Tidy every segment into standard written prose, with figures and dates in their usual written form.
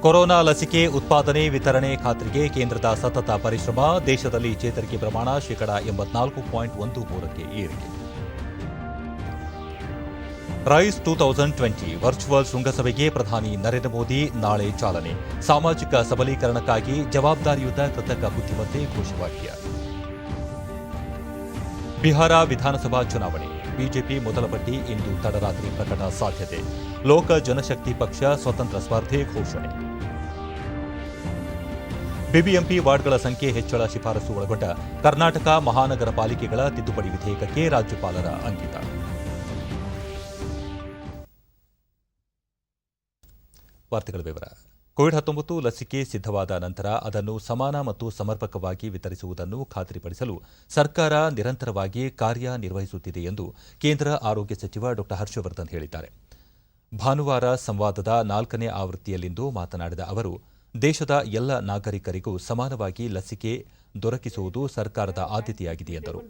Corona ಲಸಿಕೆ ಉತ್ಪಾದನೆ ವಿತರಣೆ ಖಾತ್ರಿಗೆ ಕೇಂದ್ರದ ಸತತ ಪರಿಶ್ರಮ. ದೇಶದಲ್ಲಿ ಚೇತರಿಕೆ ಪ್ರಮಾಣ ಶೇಕಡಾ 84.13ಕ್ಕೆ ಏರಿಕೆ. ರೈಸ್ 2020 ವರ್ಚುವಲ್ ಶೃಂಗಸಭೆಗೆ ಪ್ರಧಾನಿ ನರೇಂದ್ರ ಮೋದಿ ನಾಳೆ ಚಾಲನೆ. ಸಾಮಾಜಿಕ ಸಬಲೀಕರಣಕ್ಕಾಗಿ ಜವಾಬ್ದಾರಿಯುತ ಕೃತಕ ಬುದ್ಧಿಮತ್ತೆ ಘೋಷವಾಕ್ಯ. ಬಿಹಾರ ವಿಧಾನಸಭಾ ಚುನಾವಣೆ. ಬಿಜೆಪಿ ಮೊದಲ ಪಟ್ಟಿ ಇಂದು ತಡರಾತ್ರಿ ಪ್ರಕಟ ಸಾಧ್ಯತೆ. ಲೋಕ ಜನಶಕ್ತಿ ಪಕ್ಷ ಸ್ವತಂತ್ರ ಸ್ಪರ್ಧೆ ಘೋಷಣೆ. ಬಿಬಿಎಂಪಿ ವಾರ್ಡ್ಗಳ ಸಂಖ್ಯೆ ಹೆಚ್ಚಳ ಶಿಫಾರಸು ಒಳಗೊಂಡ ಕರ್ನಾಟಕ ಮಹಾನಗರ ಪಾಲಿಕೆಗಳ ತಿದ್ದುಪಡಿ ವಿಧೇಯಕಕ್ಕೆ ರಾಜ್ಯಪಾಲರ ಅಂಕಿತ. ವಾರ್ತೆಗಳ ವಿವರ. ಕೋವಿಡ್-19 ಲಸಿಕೆ ಸಿದ್ಧವಾದ ನಂತರ ಅದನ್ನು ಸಮಾನ ಮತ್ತು ಸಮರ್ಪಕವಾಗಿ ವಿತರಿಸುವುದನ್ನು ಖಾತ್ರಿಪಡಿಸಲು ಸರ್ಕಾರ ನಿರಂತರವಾಗಿ ಕಾರ್ಯನಿರ್ವಹಿಸುತ್ತಿದೆ ಎಂದು ಕೇಂದ್ರ ಆರೋಗ್ಯ ಸಚಿವ ಡಾ ಹರ್ಷವರ್ಧನ್ ಹೇಳಿದ್ದಾರೆ. ಭಾನುವಾರ ಸಂವಾದದ 4ನೇ ಆವೃತ್ತಿಯಲ್ಲಿಂದು ಮಾತನಾಡಿದ ಅವರು, ದೇಶದ ಎಲ್ಲ ನಾಗರಿಕರಿಗೂ ಸಮಾನವಾಗಿ ಲಸಿಕೆ ದೊರಕಿಸುವುದು ಸರ್ಕಾರದ ಆದ್ಯತೆಯಾಗಿದೆ ಎಂದರು.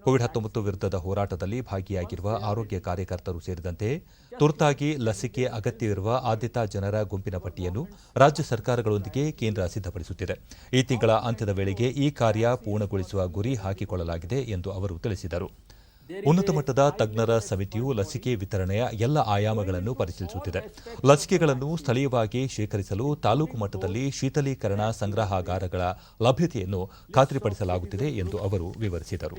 ಕೋವಿಡ್-19 ವಿರುದ್ಧದ ಹೋರಾಟದಲ್ಲಿ ಭಾಗಿಯಾಗಿರುವ ಆರೋಗ್ಯ ಕಾರ್ಯಕರ್ತರು ಸೇರಿದಂತೆ ತುರ್ತಾಗಿ ಲಸಿಕೆ ಅಗತ್ಯವಿರುವ ಆದ್ಯತಾ ಜನರ ಗುಂಪಿನ ಪಟ್ಟಿಯನ್ನು ರಾಜ್ಯ ಸರ್ಕಾರಗಳೊಂದಿಗೆ ಕೇಂದ್ರ ಸಿದ್ಧಪಡಿಸುತ್ತಿದೆ. ಈ ತಿಂಗಳ ಅಂತ್ಯದ ವೇಳೆಗೆ ಈ ಕಾರ್ಯ ಪೂರ್ಣಗೊಳಿಸುವ ಗುರಿ ಹಾಕಿಕೊಳ್ಳಲಾಗಿದೆ ಎಂದು ಅವರು ತಿಳಿಸಿದರು. ಉನ್ನತ ಮಟ್ಟದ ತಜ್ಞರ ಸಮಿತಿಯು ಲಸಿಕೆ ವಿತರಣೆಯ ಎಲ್ಲ ಆಯಾಮಗಳನ್ನು ಪರಿಶೀಲಿಸುತ್ತಿದೆ. ಲಸಿಕೆಗಳನ್ನು ಸ್ಥಳೀಯವಾಗಿ ಶೇಖರಿಸಲು ತಾಲೂಕು ಮಟ್ಟದಲ್ಲಿ ಶೀತಲೀಕರಣ ಸಂಗ್ರಹಾಗಾರಗಳ ಲಭ್ಯತೆಯನ್ನು ಖಾತ್ರಿಪಡಿಸಲಾಗುತ್ತಿದೆ ಎಂದು ಅವರು ವಿವರಿಸಿದರು.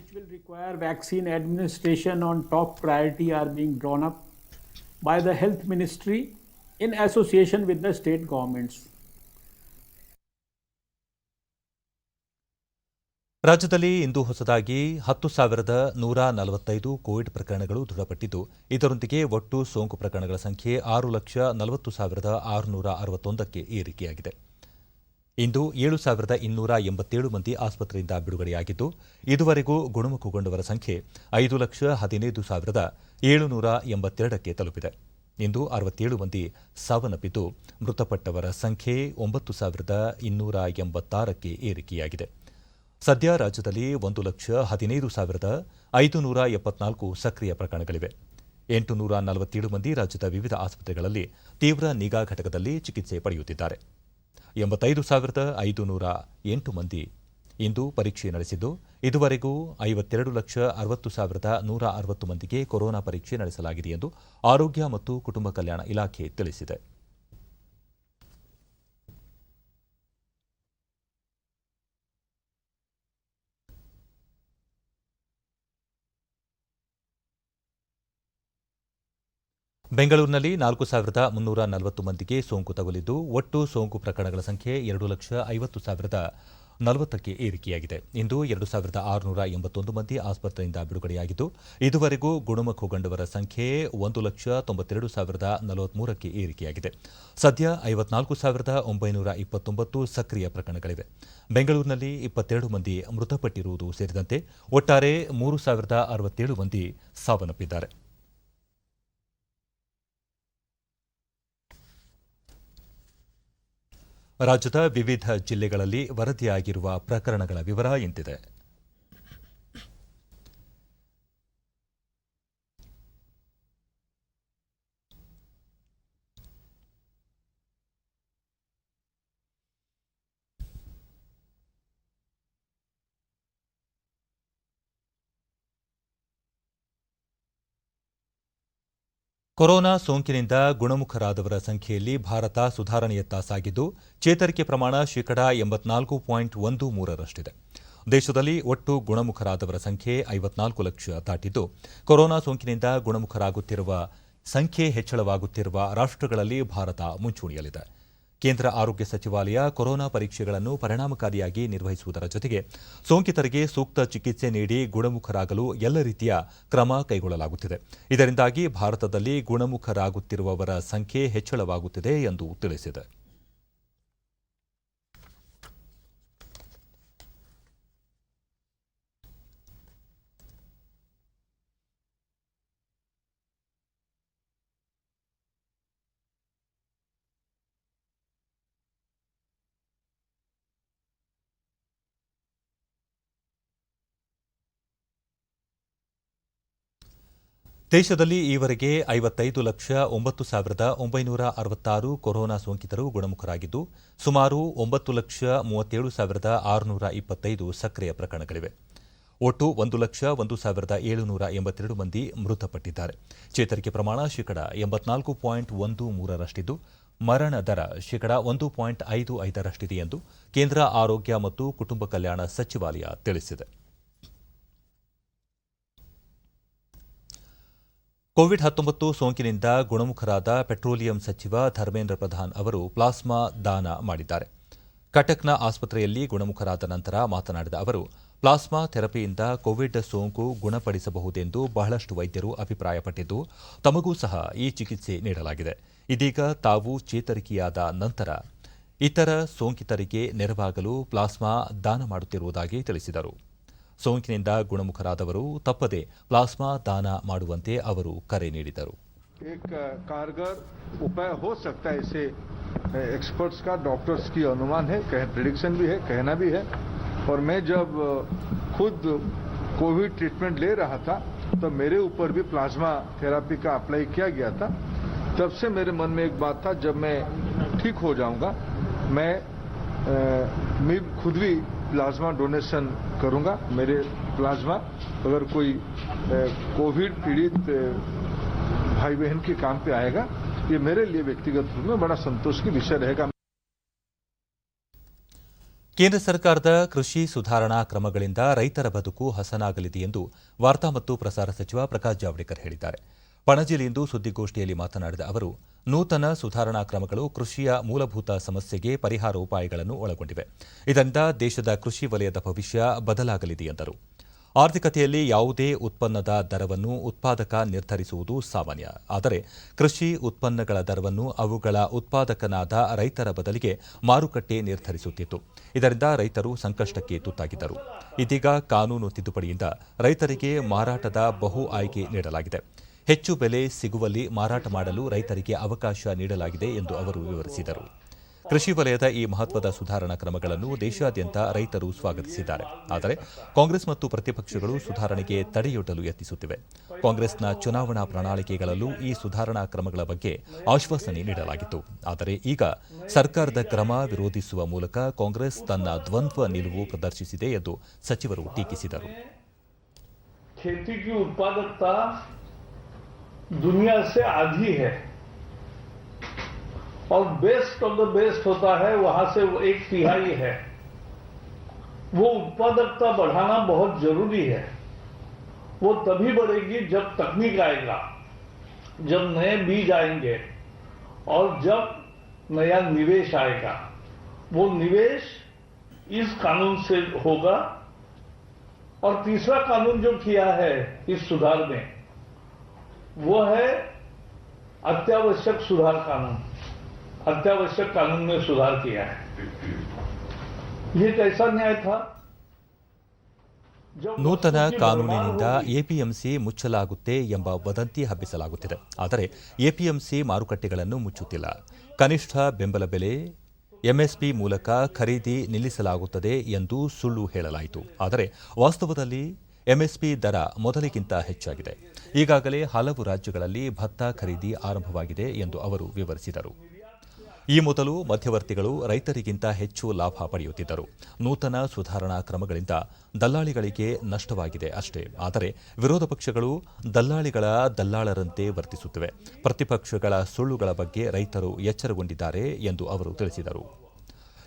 ರಾಜ್ಯದಲ್ಲಿ ಇಂದು ಹೊಸದಾಗಿ 10,145 ಕೋವಿಡ್ ಪ್ರಕರಣಗಳು ದೃಢಪಟ್ಟಿದ್ದು, ಇದರೊಂದಿಗೆ ಒಟ್ಟು ಸೋಂಕು ಪ್ರಕರಣಗಳ ಸಂಖ್ಯೆ 6,40,661ಕ್ಕೆ ಏರಿಕೆಯಾಗಿದೆ. ಇಂದು 7,287 ಮಂದಿ ಆಸ್ಪತ್ರೆಯಿಂದ ಬಿಡುಗಡೆಯಾಗಿದ್ದು, ಇದುವರೆಗೂ ಗುಣಮುಖಗೊಂಡವರ ಸಂಖ್ಯೆ 5,15,782ಕ್ಕೆ ತಲುಪಿದೆ. ಇಂದು 67 ಮಂದಿ ಸಾವನ್ನಪ್ಪಿದ್ದು, ಮೃತಪಟ್ಟವರ ಸಂಖ್ಯೆ 9,286ಕ್ಕೆ ಏರಿಕೆಯಾಗಿದೆ. ಸದ್ಯ ರಾಜ್ಯದಲ್ಲಿ 1,15,574 ಸಕ್ರಿಯ ಪ್ರಕರಣಗಳಿವೆ. 847 ಮಂದಿ ರಾಜ್ಯದ ವಿವಿಧ ಆಸ್ಪತ್ರೆಗಳಲ್ಲಿ ತೀವ್ರ ನಿಗಾ ಘಟಕದಲ್ಲಿ ಚಿಕಿತ್ಸೆ ಪಡೆಯುತ್ತಿದ್ದಾರೆ. 85,508 ಮಂದಿ ಇಂದು ಪರೀಕ್ಷೆ ನಡೆಸಿದ್ದು, ಇದುವರೆಗೂ 52,60,160 ಮಂದಿಗೆ ಕೊರೋನಾ ಪರೀಕ್ಷೆ ನಡೆಸಲಾಗಿದೆ ಎಂದು ಆರೋಗ್ಯ ಮತ್ತು ಕುಟುಂಬ ಕಲ್ಯಾಣ ಇಲಾಖೆ ತಿಳಿಸಿದೆ. ಬೆಂಗಳೂರಿನಲ್ಲಿ 4,340 ಮಂದಿಗೆ ಸೋಂಕು ತಗುಲಿದ್ದು, ಒಟ್ಟು ಸೋಂಕು ಪ್ರಕರಣಗಳ ಸಂಖ್ಯೆ 2,50,040ಕ್ಕೆ ಏರಿಕೆಯಾಗಿದೆ. ಇಂದು 2,681 ಮಂದಿ ಆಸ್ಪತ್ರೆಯಿಂದ ಬಿಡುಗಡೆಯಾಗಿದ್ದು, ಇದುವರೆಗೂ ಗುಣಮುಖಗೊಂಡವರ ಸಂಖ್ಯೆ 1,92,043ಕ್ಕೆ ಏರಿಕೆಯಾಗಿದೆ. ಸದ್ಯ 54,929 ಸಕ್ರಿಯ ಪ್ರಕರಣಗಳಿವೆ. ಬೆಂಗಳೂರಿನಲ್ಲಿ 22 ಮಂದಿ ಮೃತಪಟ್ಟಿರುವುದು ಸೇರಿದಂತೆ ಒಟ್ಟಾರೆ 3,067 ಮಂದಿ ಸಾವನ್ನಪ್ಪಿದ್ದಾರೆ. ರಾಜ್ಯದ ವಿವಿಧ ಜಿಲ್ಲೆಗಳಲ್ಲಿ ವರದಿಯಾಗಿರುವ ಪ್ರಕರಣಗಳ ವಿವರ ಇಂತಿದೆ. ಕೊರೋನಾ ಸೋಂಕಿನಿಂದ ಗುಣಮುಖರಾದವರ ಸಂಖ್ಯೆಯಲ್ಲಿ ಭಾರತ ಸುಧಾರಣೆಯತ್ತ ಸಾಗಿದ್ದು, ಚೇತರಿಕೆ ಪ್ರಮಾಣ ಶೇಕಡಾ 84.13ರಷ್ಟಿದೆ. ದೇಶದಲ್ಲಿ ಒಟ್ಟು ಗುಣಮುಖರಾದವರ ಸಂಖ್ಯೆ 54 ಲಕ್ಷ ದಾಟಿದ್ದು, ಕೊರೋನಾ ಸೋಂಕಿನಿಂದ ಗುಣಮುಖರಾಗುತ್ತಿರುವ ಸಂಖ್ಯೆ ಹೆಚ್ಚಳವಾಗುತ್ತಿರುವ ರಾಷ್ಟ್ರಗಳಲ್ಲಿ ಭಾರತ ಮುಂಚೂಣಿಯಲ್ಲಿದೆ. ಕೇಂದ್ರ ಆರೋಗ್ಯ ಸಚಿವಾಲಯ ಕೊರೋನಾ ಪರೀಕ್ಷೆಗಳನ್ನು ಪರಿಣಾಮಕಾರಿಯಾಗಿ ನಿರ್ವಹಿಸುವುದರ ಜೊತೆಗೆ ಸೋಂಕಿತರಿಗೆ ಸೂಕ್ತ ಚಿಕಿತ್ಸೆ ನೀಡಿ ಗುಣಮುಖರಾಗಲು ಎಲ್ಲ ರೀತಿಯ ಕ್ರಮ ಕೈಗೊಳ್ಳಲಾಗುತ್ತಿದೆ. ಇದರಿಂದಾಗಿ ಭಾರತದಲ್ಲಿ ಗುಣಮುಖರಾಗುತ್ತಿರುವವರ ಸಂಖ್ಯೆ ಹೆಚ್ಚಳವಾಗುತ್ತಿದೆ ಎಂದು ತಿಳಿಸಿದೆ. ದೇಶದಲ್ಲಿ ಈವರೆಗೆ 55,09,966 ಕೊರೋನಾ ಸೋಂಕಿತರು ಗುಣಮುಖರಾಗಿದ್ದು, ಸುಮಾರು 9,37,625 ಸಕ್ರಿಯ ಪ್ರಕರಣಗಳಿವೆ. ಒಟ್ಟು 1,01,782 ಮಂದಿ ಮೃತಪಟ್ಟಿದ್ದಾರೆ. ಚೇತರಿಕೆ ಪ್ರಮಾಣ ಶೇಕಡ 84.13ರಷ್ಟಿದ್ದು, ಮರಣ ದರ ಶೇಕಡ 1.55ರಷ್ಟಿದೆ ಎಂದು ಕೇಂದ್ರ ಆರೋಗ್ಯ ಮತ್ತು ಕುಟುಂಬ ಕಲ್ಯಾಣ ಸಚಿವಾಲಯ ತಿಳಿಸಿದೆ. ಕೋವಿಡ್-19 ಸೋಂಕಿನಿಂದ ಗುಣಮುಖರಾದ ಪೆಟ್ರೋಲಿಯಂ ಸಚಿವ ಧರ್ಮೇಂದ್ರ ಪ್ರಧಾನ್ ಅವರು ಪ್ಲಾಸ್ಮಾ ದಾನ ಮಾಡಿದ್ದಾರೆ. ಕಟಕ್ನ ಆಸ್ಪತ್ರೆಯಲ್ಲಿ ಗುಣಮುಖರಾದ ನಂತರ ಮಾತನಾಡಿದ ಅವರು, ಪ್ಲಾಸ್ಮಾ ಥೆರಪಿಯಿಂದ ಕೋವಿಡ್ ಸೋಂಕು ಗುಣಪಡಿಸಬಹುದೆಂದು ಬಹಳಷ್ಟು ವೈದ್ಯರು ಅಭಿಪ್ರಾಯಪಟ್ಟಿದ್ದು, ತಮಗೂ ಸಹ ಈ ಚಿಕಿತ್ಸೆ ನೀಡಲಾಗಿದೆ. ಇದೀಗ ತಾವು ಚೇತರಿಕೆಯಾದ ನಂತರ ಇತರ ಸೋಂಕಿತರಿಗೆ ನೆರವಾಗಲು ಪ್ಲಾಸ್ಮಾ ದಾನ ಮಾಡುತ್ತಿರುವುದಾಗಿ ತಿಳಿಸಿದರು. ಸೋಂಕಿನಿಂದ ಗುಣಮುಖರಾದವರು ತಪ್ಪದೆ ಪ್ಲಾಸ್ಮಾ ದಾನ ಮಾಡುವಂತೆ ಅವರು ಕರೆ ನೀಡಿದರು. एक कारगर उपाय हो सकता है, इसे एक्सपर्ट्स का, डॉक्टर्स की अनुमान है, प्रेडिक्शन भी है, कहना भी है. और मैं जब खुद कोविड ट्रीटमेंट ले रहा था तो मेरे ऊपर भी प्लाज्मा थेरापी का अप्लाई किया गया था. तब से मेरे मन में एक बात था, जब मैं ठीक हो जाऊंगा मैं खुद भी प्लाज्मा डोनेशन करूंगा. मेरे प्लाज्मा अगर कोई कोविड पीड़ित भाई बहन के काम पे आएगा, ये मेरे लिए व्यक्तिगत रूप में बड़ा संतोष की विषय रहेगा. ಕೇಂದ್ರ ಸರ್ಕಾರದ ಕೃಷಿ ಸುಧಾರಣಾ ಕ್ರಮಗಳಿಂದ ರೈತರ ಬದುಕು ಹಸನಾಗಲಿದೆ ಎಂದು ವಾರ್ತಾ ಮತ್ತು ಪ್ರಸಾರ ಸಚಿವ ಪ್ರಕಾಶ್ ಜಾವಡೇಕರ್ ಹೇಳಿದ್ದಾರೆ. ಪಣಜಿಯಲ್ಲಿಂದು ಸುದ್ದಿಗೋಷ್ಠಿಯಲ್ಲಿ ಮಾತನಾಡಿದ ಅವರು, ನೂತನ ಸುಧಾರಣಾ ಕ್ರಮಗಳು ಕೃಷಿಯ ಮೂಲಭೂತ ಸಮಸ್ಯೆಗೆ ಪರಿಹಾರೋಪಾಯಗಳನ್ನು ಒಳಗೊಂಡಿವೆ. ಇದರಿಂದ ದೇಶದ ಕೃಷಿ ವಲಯದ ಭವಿಷ್ಯ ಬದಲಾಗಲಿದೆ ಎಂದರು. ಆರ್ಥಿಕತೆಯಲ್ಲಿ ಯಾವುದೇ ಉತ್ಪನ್ನದ ದರವನ್ನು ಉತ್ಪಾದಕ ನಿರ್ಧರಿಸುವುದು ಸಾಮಾನ್ಯ. ಆದರೆ ಕೃಷಿ ಉತ್ಪನ್ನಗಳ ದರವನ್ನು ಅವುಗಳ ಉತ್ಪಾದಕನಾದ ರೈತರ ಬದಲಿಗೆ ಮಾರುಕಟ್ಟೆ ನಿರ್ಧರಿಸುತ್ತಿತ್ತು. ಇದರಿಂದ ರೈತರು ಸಂಕಷ್ಟಕ್ಕೆ ತುತ್ತಾಗಿದ್ದರು. ಇದೀಗ ಕಾನೂನು ತಿದ್ದುಪಡಿಯಿಂದ ರೈತರಿಗೆ ಮಾರಾಟದ ಬಹು ಆಯ್ಕೆ ನೀಡಲಾಗಿದೆ. ಹೆಚ್ಚು ಬೆಲೆ ಸಿಗುವಲ್ಲಿ ಮಾರಾಟ ಮಾಡಲು ರೈತರಿಗೆ ಅವಕಾಶ ನೀಡಲಾಗಿದೆ ಎಂದು ಅವರು ವಿವರಿಸಿದರು. ಕೃಷಿ ವಲಯದ ಈ ಮಹತ್ವದ ಸುಧಾರಣಾ ಕ್ರಮಗಳನ್ನು ದೇಶಾದ್ಯಂತ ರೈತರು ಸ್ವಾಗತಿಸಿದ್ದಾರೆ. ಆದರೆ ಕಾಂಗ್ರೆಸ್ ಮತ್ತು ಪ್ರತಿಪಕ್ಷಗಳು ಸುಧಾರಣೆಗೆ ತಡೆಯೊಡ್ಡಲು ಯತ್ನಿಸುತ್ತಿವೆ. ಕಾಂಗ್ರೆಸ್ನ ಚುನಾವಣಾ ಪ್ರಣಾಳಿಕೆಗಳಲ್ಲೂ ಈ ಸುಧಾರಣಾ ಕ್ರಮಗಳ ಬಗ್ಗೆ ಆಶ್ವಾಸನೆ ನೀಡಲಾಗಿತ್ತು. ಆದರೆ ಈಗ ಸರ್ಕಾರದ ಕ್ರಮ ವಿರೋಧಿಸುವ ಮೂಲಕ ಕಾಂಗ್ರೆಸ್ ತನ್ನ ದ್ವಂದ್ವ ನಿಲುವು ಪ್ರದರ್ಶಿಸಿದೆ ಎಂದು ಸಚಿವರು ಟೀಕಿಸಿದರು. दुनिया से आधी है और बेस्ट ऑफ द बेस्ट होता है, वहां से 1/3 है. वो उत्पादकता बढ़ाना बहुत जरूरी है. वो तभी बढ़ेगी जब तकनीक आएगा, जब नए बीज आएंगे और जब नया निवेश आएगा. वो निवेश इस कानून से होगा. और तीसरा कानून जो किया है इस सुधार में, वो है अत्यावश्यक सुधार कानून. अत्यावश्यक कानून में सुधार किया है. ये कैसा न्याय था? ನೂತನ ಕಾನೂನಿನಿಂದ ಎಪಿಎಂಸಿ ಮುಚ್ಚಲಾಗುತ್ತೆ ಎಂಬ ವದಂತಿ ಹಬ್ಬಿಸಲಾಗುತ್ತಿದೆ. ಆದರೆ ಎಪಿಎಂಸಿ ಮಾರುಕಟ್ಟೆಗಳನ್ನು ಮುಚ್ಚುತ್ತಿಲ್ಲ. ಕನಿಷ್ಠ ಬೆಂಬಲ ಬೆಲೆ ಎಂಎಸ್ಪಿ ಮೂಲಕ ಖರೀದಿ ನಿಲ್ಲಿಸಲಾಗುತ್ತದೆ ಎಂದು ಸುಳ್ಳು ಹೇಳಲಾಯಿತು. ಆದರೆ ವಾಸ್ತವದಲ್ಲಿ ಎಂಎಸ್ಪಿ ದರ ಮೊದಲಿಗಿಂತ ಹೆಚ್ಚಾಗಿದೆ. ಈಗಾಗಲೇ ಹಲವು ರಾಜ್ಯಗಳಲ್ಲಿ ಭತ್ತ ಖರೀದಿ ಆರಂಭವಾಗಿದೆ ಎಂದು ಅವರು ವಿವರಿಸಿದರು. ಈ ಮೊದಲು ಮಧ್ಯವರ್ತಿಗಳು ರೈತರಿಗಿಂತ ಹೆಚ್ಚು ಲಾಭ ಪಡೆಯುತ್ತಿದ್ದರು. ನೂತನ ಸುಧಾರಣಾ ಕ್ರಮಗಳಿಂದ ದಲ್ಲಾಳಿಗಳಿಗೆ ನಷ್ಟವಾಗಿದೆ ಅಷ್ಟೇ. ಆದರೆ ವಿರೋಧ ಪಕ್ಷಗಳು ದಲ್ಲಾಳಿಗಳ ದಲ್ಲಾಳರಂತೆ ವರ್ತಿಸುತ್ತಿವೆ. ಪ್ರತಿಪಕ್ಷಗಳ ಸುಳ್ಳುಗಳ ಬಗ್ಗೆ ರೈತರು ಎಚ್ಚರಗೊಂಡಿದ್ದಾರೆ ಎಂದು ಅವರು ತಿಳಿಸಿದರು.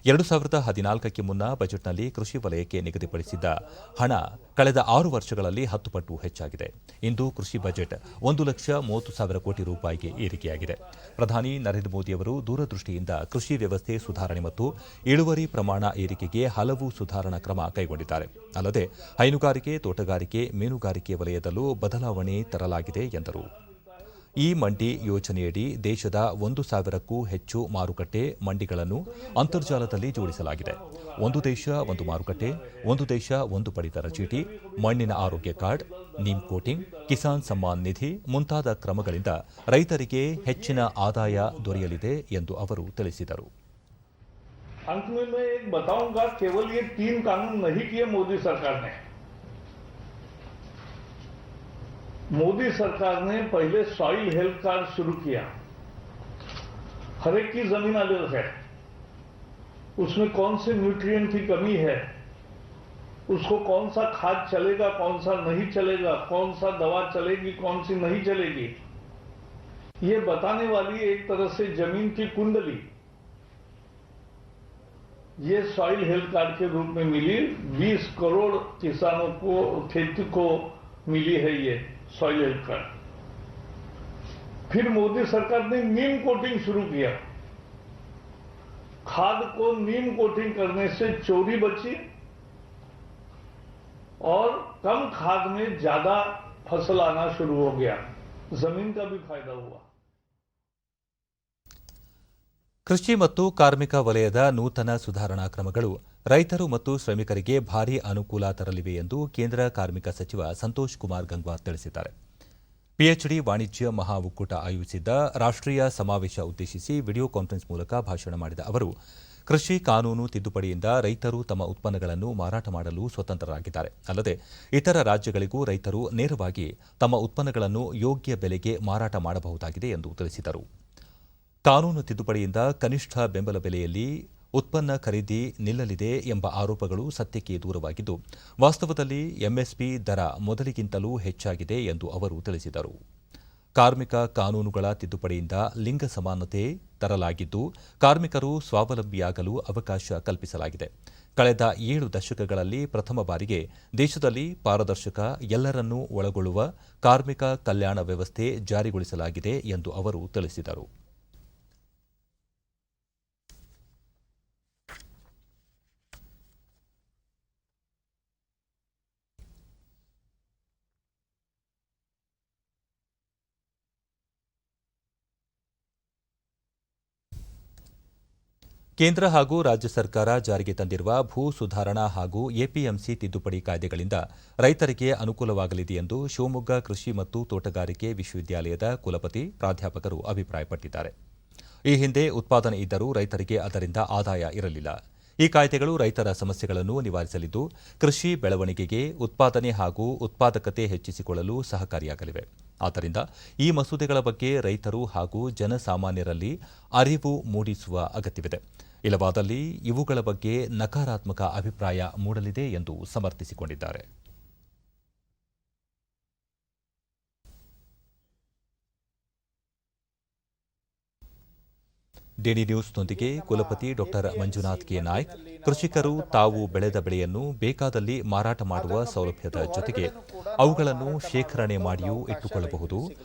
2014ಕ್ಕೆ ಮುನ್ನ ಬಜೆಟ್ನಲ್ಲಿ ಕೃಷಿ ವಲಯಕ್ಕೆ ನಿಗದಿಪಡಿಸಿದ್ದ ಹಣ ಕಳೆದ 6 ವರ್ಷಗಳಲ್ಲಿ 10 ಪಟ್ಟು ಹೆಚ್ಚಾಗಿದೆ. ಇಂದು ಕೃಷಿ ಬಜೆಟ್ 1,30,000 ಕೋಟಿ ರೂಪಾಯಿಗೆ ಏರಿಕೆಯಾಗಿದೆ. ಪ್ರಧಾನಿ ನರೇಂದ್ರ ಮೋದಿಯವರು ದೂರದೃಷ್ಟಿಯಿಂದ ಕೃಷಿ ವ್ಯವಸ್ಥೆ ಸುಧಾರಣೆ ಮತ್ತು ಇಳುವರಿ ಪ್ರಮಾಣ ಏರಿಕೆಗೆ ಹಲವು ಸುಧಾರಣಾ ಕ್ರಮ ಕೈಗೊಂಡಿದ್ದಾರೆ. ಅಲ್ಲದೆ ಹೈನುಗಾರಿಕೆ, ತೋಟಗಾರಿಕೆ, ಮೀನುಗಾರಿಕೆ ವಲಯದಲ್ಲೂ ಬದಲಾವಣೆ ತರಲಾಗಿದೆ ಎಂದರು. ಈ ಮಂಡಿ ಯೋಜನೆಯಡಿ ದೇಶದ 1,000ಕ್ಕೂ ಹೆಚ್ಚು ಮಾರುಕಟ್ಟೆ ಮಂಡಿಗಳನ್ನು ಅಂತರ್ಜಾಲದಲ್ಲಿ ಜೋಡಿಸಲಾಗಿದೆ. ಒಂದು ದೇಶ ಒಂದು ಮಾರುಕಟ್ಟೆ, ಒಂದು ದೇಶ ಒಂದು ಪಡಿತರ ಚೀಟಿ, ಮಣ್ಣಿನ ಆರೋಗ್ಯ ಕಾರ್ಡ್, ನೀಮ್ ಕೋಟಿಂಗ್, ಕಿಸಾನ್ ಸಮ್ಮಾನ್ ನಿಧಿ ಮುಂತಾದ ಕ್ರಮಗಳಿಂದ ರೈತರಿಗೆ ಹೆಚ್ಚಿನ ಆದಾಯ ದೊರೆಯಲಿದೆ ಎಂದು ಅವರು ತಿಳಿಸಿದರು. अंत में मैं एक बताऊंगा, केवल ये 3 कानून नहीं किए मोदी सरकार ने. मोदी सरकार ने पहले सॉइल हेल्थ कार्ड शुरू किया। हर एक की जमीन अलग है, उसमें कौन से न्यूट्रिएंट की कमी है, उसको कौन सा खाद चलेगा, कौन सा नहीं चलेगा, कौन सा दवा चलेगी, कौन सी नहीं चलेगी, ये बताने वाली एक तरह से जमीन की कुंडली ये सॉइल हेल्थ कार्ड के रूप में मिली। 20 करोड़ किसानों को, खेती को मिली है ये सॉइल हेल्थ कार्ड। फिर मोदी सरकार ने नीम कोटिंग शुरू किया। खाद को नीम कोटिंग करने से चोरी बची और कम खाद में ज्यादा फसल आना शुरू हो गया, जमीन का भी फायदा हुआ। ಕೃಷಿ ಮತ್ತು ಕಾರ್ಮಿಕ ವಲಯದ ನೂತನ ಸುಧಾರಣಾ ಕ್ರಮಗಳು ರೈತರು ಮತ್ತು ಶ್ರಮಿಕರಿಗೆ ಭಾರೀ ಅನುಕೂಲ ತರಲಿವೆ ಎಂದು ಕೇಂದ್ರ ಕಾರ್ಮಿಕ ಸಚಿವ ಸಂತೋಷ್ ಕುಮಾರ್ ಗಂಗ್ವಾರ್ ತಿಳಿಸಿದ್ದಾರೆ. ಪಿಎಚ್ಡಿ ವಾಣಿಜ್ಯ ಮಹಾ ಒಕ್ಕೂಟ ಆಯೋಜಿಸಿದ್ದ ರಾಷ್ಟ್ರೀಯ ಸಮಾವೇಶ ಉದ್ದೇಶಿಸಿ ವಿಡಿಯೋ ಕಾನ್ಫರೆನ್ಸ್ ಮೂಲಕ ಭಾಷಣ ಮಾಡಿದ ಅವರು, ಕೃಷಿ ಕಾನೂನು ತಿದ್ದುಪಡಿಯಿಂದ ರೈತರು ತಮ್ಮ ಉತ್ಪನ್ನಗಳನ್ನು ಮಾರಾಟ ಮಾಡಲು ಸ್ವತಂತ್ರರಾಗಿದ್ದಾರೆ. ಅಲ್ಲದೆ ಇತರ ರಾಜ್ಯಗಳಿಗೂ ರೈತರು ನೇರವಾಗಿ ತಮ್ಮ ಉತ್ಪನ್ನಗಳನ್ನು ಯೋಗ್ಯ ಬೆಲೆಗೆ ಮಾರಾಟ ಮಾಡಬಹುದಾಗಿದೆ ಎಂದು ತಿಳಿಸಿದರು. ಕಾನೂನು ತಿದ್ದುಪಡಿಯಿಂದ ಕನಿಷ್ಠ ಬೆಂಬಲ ಬೆಲೆಯಲ್ಲಿ ಉತ್ಪನ್ನ ಖರೀದಿ ನಿಲ್ಲಲಿದೆ ಎಂಬ ಆರೋಪಗಳು ಸತ್ಯಕ್ಕೆ ದೂರವಾಗಿದ್ದು, ವಾಸ್ತವದಲ್ಲಿ ಎಂಎಸ್ಪಿ ದರ ಮೊದಲಿಗಿಂತಲೂ ಹೆಚ್ಚಾಗಿದೆ ಎಂದು ಅವರು ತಿಳಿಸಿದರು. ಕಾರ್ಮಿಕ ಕಾನೂನುಗಳ ತಿದ್ದುಪಡಿಯಿಂದ ಲಿಂಗ ಸಮಾನತೆ ತರಲಾಗಿದ್ದು, ಕಾರ್ಮಿಕರು ಸ್ವಾವಲಂಬಿಯಾಗಲು ಅವಕಾಶ ಕಲ್ಪಿಸಲಾಗಿದೆ. ಕಳೆದ 7 ದಶಕಗಳಲ್ಲಿ ಪ್ರಥಮ ಬಾರಿಗೆ ದೇಶದಲ್ಲಿ ಪಾರದರ್ಶಕ, ಎಲ್ಲರನ್ನೂ ಒಳಗೊಳ್ಳುವ ಕಾರ್ಮಿಕ ಕಲ್ಯಾಣ ವ್ಯವಸ್ಥೆ ಜಾರಿಗೊಳಿಸಲಾಗಿದೆ ಎಂದು ಅವರು ತಿಳಿಸಿದರು. ಕೇಂದ್ರ ಹಾಗೂ ರಾಜ್ಯ ಸರ್ಕಾರ ಜಾರಿಗೆ ತಂದಿರುವ ಭೂ ಸುಧಾರಣಾ ಹಾಗೂ ಎಪಿಎಂಸಿ ತಿದ್ದುಪಡಿ ಕಾಯ್ದೆಗಳಿಂದ ರೈತರಿಗೆ ಅನುಕೂಲವಾಗಲಿದೆ ಎಂದು ಶಿವಮೊಗ್ಗ ಕೃಷಿ ಮತ್ತು ತೋಟಗಾರಿಕೆ ವಿಶ್ವವಿದ್ಯಾಲಯದ ಕುಲಪತಿ ಪ್ರಾಧ್ಯಾಪಕರು ಅಭಿಪ್ರಾಯಪಟ್ಟಿದ್ದಾರೆ. ಈ ಹಿಂದೆ ಉತ್ಪಾದನೆ ಇದ್ದರೂ ರೈತರಿಗೆ ಅದರಿಂದ ಆದಾಯ ಇರಲಿಲ್ಲ. ಈ ಕಾಯ್ದೆಗಳು ರೈತರ ಸಮಸ್ಯೆಗಳನ್ನು ನಿವಾರಿಸಲಿದ್ದು, ಕೃಷಿ ಬೆಳವಣಿಗೆಗೆ, ಉತ್ಪಾದನೆ ಹಾಗೂ ಉತ್ಪಾದಕತೆ ಹೆಚ್ಚಿಸಿಕೊಳ್ಳಲು ಸಹಕಾರಿಯಾಗಲಿವೆ. ಆದ್ದರಿಂದ ಈ ಮಸೂದೆಗಳ ಬಗ್ಗೆ ರೈತರು ಹಾಗೂ ಜನಸಾಮಾನ್ಯರಲ್ಲಿ ಅರಿವು ಮೂಡಿಸುವ ಅಗತ್ಯವಿದೆ. ಇಲ್ಲವಾದಲ್ಲಿ ಇವುಗಳ ಬಗ್ಗೆ ನಕಾರಾತ್ಮಕ ಅಭಿಪ್ರಾಯ ಮೂಡಲಿದೆ ಎಂದು ಸಮರ್ಥಿಸಿಕೊಂಡಿದ್ದಾರೆ. ಡಿಡಿ ನ್ಯೂಸ್ನೊಂದಿಗೆ ಕುಲಪತಿ ಡಾ ಮಂಜುನಾಥ್ ಕೆ ನಾಯ್ಕ್, ಕೃಷಿಕರು ತಾವು ಬೆಳೆದ ಬೆಳೆಯನ್ನು ಬೇಕಾದಲ್ಲಿ ಮಾರಾಟ ಮಾಡುವ ಸೌಲಭ್ಯದ ಜೊತೆಗೆ ಅವುಗಳನ್ನು ಶೇಖರಣೆ ಮಾಡಿಯೂ ಇಟ್ಟುಕೊಳ್ಳಬಹುದು.